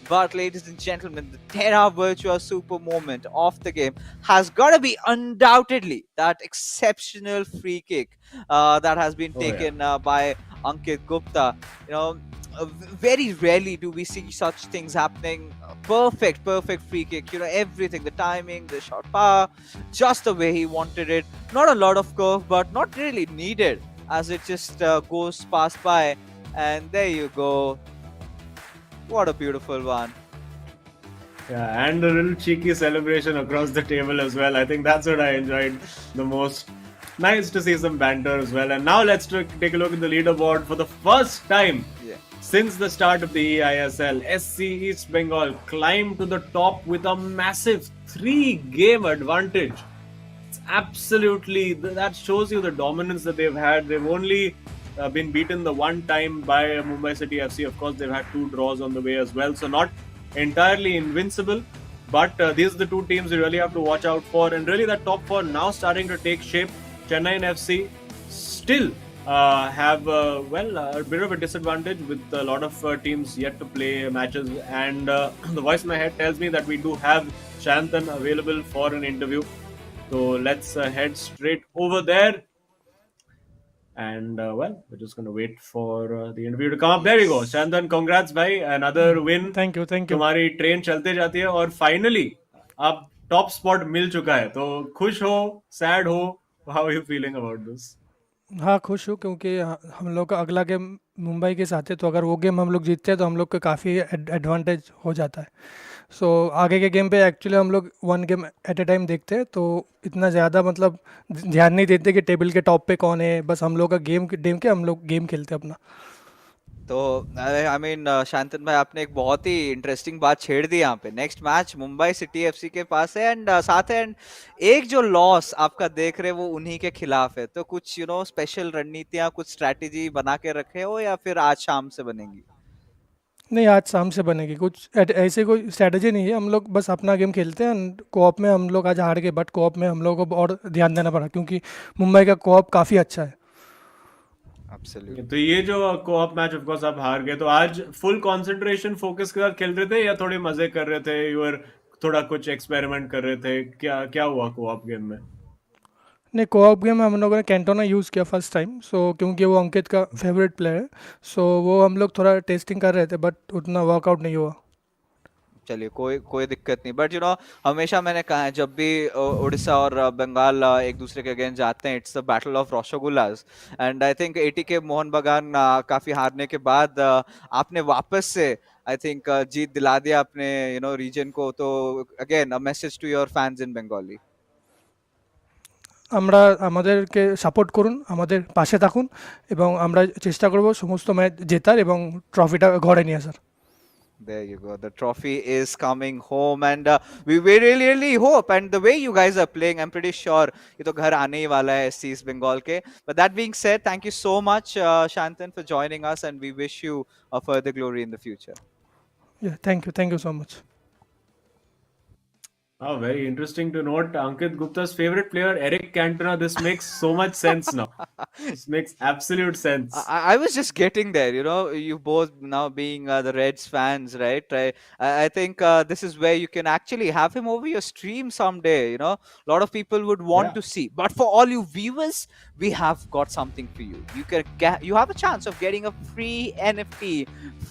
But ladies and gentlemen, the Terra Virtua super moment of the game has got to be undoubtedly that exceptional free kick that has been Oh, yeah. taken by Ankit Gupta. Very rarely do we see such things happening. Perfect free kick. Everything, the timing, the shot power, just the way he wanted it. Not a lot of curve, but not really needed, as it just goes past by. And there you go. What a beautiful one. Yeah, and a little cheeky celebration across the table as well. I think that's what I enjoyed the most. Nice to see some banter as well. And now let's take a look at the leaderboard. For the first time since the start of the eISL, SC East Bengal climbed to the top with a massive 3-game advantage. It's absolutely, that shows you the dominance that they've had. They've only been beaten the one time by Mumbai City FC. Of course, they've had 2 draws on the way as well, so not entirely invincible. But these are the 2 teams you really have to watch out for, and really that top 4 now starting to take shape. Chennai and FC still have a bit of a disadvantage, with a lot of teams yet to play matches, and the voice in my head tells me that we do have Shantan available for an interview. So let's head straight over there. And we're just going to wait for the interview to come up. There you go. Shantan, congrats, bhai. Another win. Thank you. तुम्हारी train चलते जाती है, और finally अब top spot मिल चुका है. तो खुश हो, सैड हो, how are you feeling about this? हाँ, खुश हूँ क्योंकि हम लोग का अगला गेम मुंबई के साथ है, तो अगर वो गेम हम लोग जीतते हैं तो हम लोग को काफ़ी एडवांटेज हो जाता है। सो आगे के गेम पे एक्चुअली हम लोग 1 गेम एट अ टाइम देखते हैं, तो इतना ज़्यादा मतलब ध्यान नहीं देते कि टेबल के टॉप पे कौन है। बस हम लोग का हम लोग गेम खेलते हैं अपना। तो आई मीन शांतन भाई, आपने एक बहुत ही इंटरेस्टिंग बात छेड़ दी यहाँ पे। Next match Mumbai city FC के पास है, एंड साथ है, एंड एक जो लॉस आपका देख रहे वो उन्हीं के खिलाफ है। तो कुछ स्पेशल रणनीतियाँ, कुछ स्ट्रैटेजी बना के रखे हो, या फिर आज शाम से बनेंगी? नहीं, आज शाम से बनेगी। कुछ ऐसे कोई स्ट्रैटेजी नहीं है, हम लोग बस अपना गेम खेलते हैं। कोऑप में हम लोग आज हार गए, बट कोऑप में हम लोगों को और ध्यान देना पड़ा क्योंकि मुंबई का कोऑप काफ़ी अच्छा है। तो ये जो कोऑप मैच ऑफ कोर्स आप हार गए, तो आज फुल कंसंट्रेशन फोकस के साथ खेल रहे थे या थोड़े मजे कर रहे थे? यू आर थोड़ा कुछ एक्सपेरिमेंट कर रहे थे? क्या क्या हुआ कोऑप गेम में? नहीं, कोऑप गेम में हम लोगों ने कैंटोना यूज़ किया फर्स्ट टाइम, सो क्योंकि वो अंकित का फेवरेट प्लेयर है, सो वो हम लोग थोड़ा टेस्टिंग कर रहे थे, बट उतना वर्कआउट नहीं हुआ। चलिए, कोई दिक्कत नहीं। बट हमेशा मैंने कहा है, जब भी उड़ीसा और बंगाल एक दूसरे के अगेंस्ट जाते हैं, it's the battle of rasgullas. And I think 80 के मोहन बगान काफी हारने के बाद आपने वापस से आई थिंक जीत दिला दिया अपने रीजन को। तो again a message to your fans in Bengali. আমরা আমাদেরকে সাপোর্ট করুন, আমাদের পাশে থাকুন, এবং আমরা চেষ্টা করব সমস্ত ম্যাচ জেতার এবং ট্রফিটা ঘরে নিয়ে আসার। There you go. The trophy is coming home, and we really, really hope. And the way you guys are playing, I'm pretty sure ये तो घर आने ही वाला है SC East Bengal के. But that being said, thank you so much, Shantan, for joining us, and we wish you a further glory in the future. Yeah, thank you so much. Oh, very interesting to note. Ankit Gupta's favorite player, Eric Cantona. This makes so much sense now. This makes absolute sense. I was just getting there, you both now being the Reds fans, right? I think this is where you can actually have him over your stream someday. A lot of people would want to see. But for all you viewers, we have got something for you. You have a chance of getting a free NFT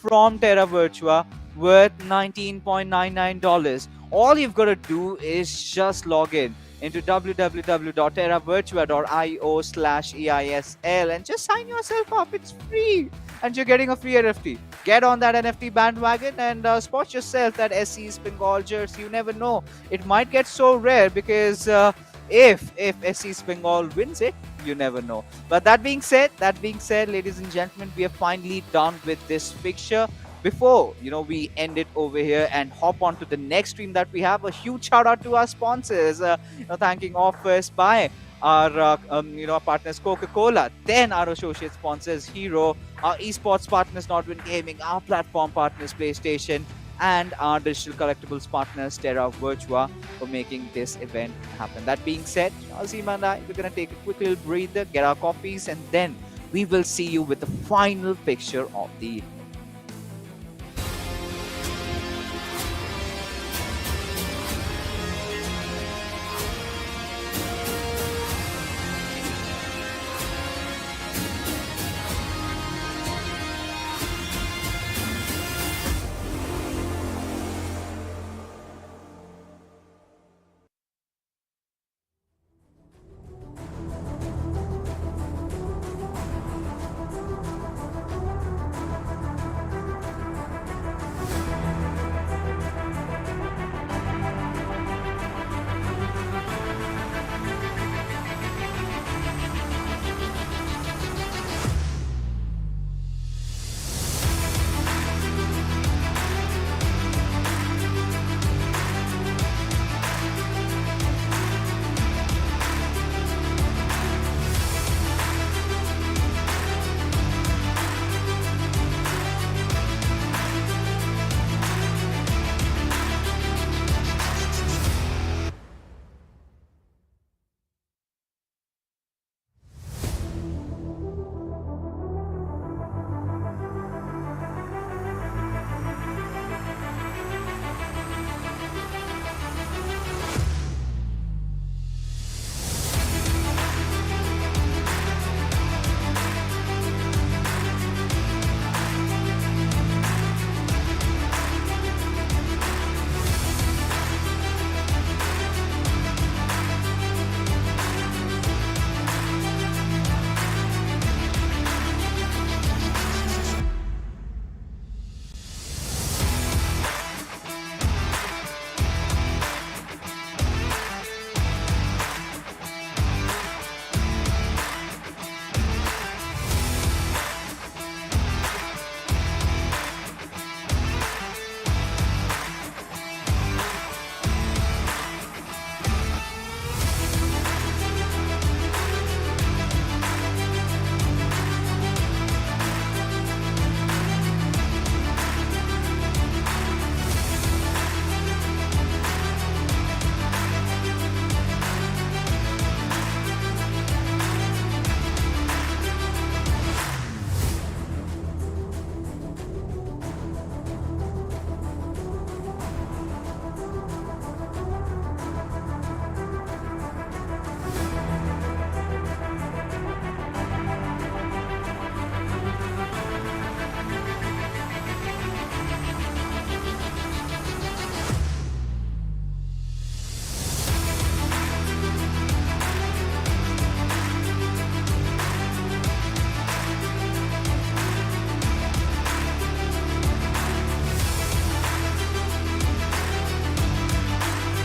from Terra Virtua worth $19.99 All you've got to do is just log in into www.terravirtua.io/eisl and just sign yourself up. It's free, and you're getting a free NFT. Get on that NFT bandwagon and spot yourself that SC's Bengal jersey. You never know, it might get so rare because if SC's Bengal wins it, you never know. But that being said, ladies and gentlemen, we are finally done with this fixture. Before we end it over here and hop on to the next stream that we have, a huge shout out to our sponsors. Thanking off first by our partners Coca-Cola, then our associate sponsors Hero, our esports partners Nodwin Gaming, our platform partners PlayStation, and our digital collectibles partners Terra Virtua for making this event happen. That being said, Azim and I, we're gonna take a quick little breather, get our coffees, and then we will see you with the final picture of the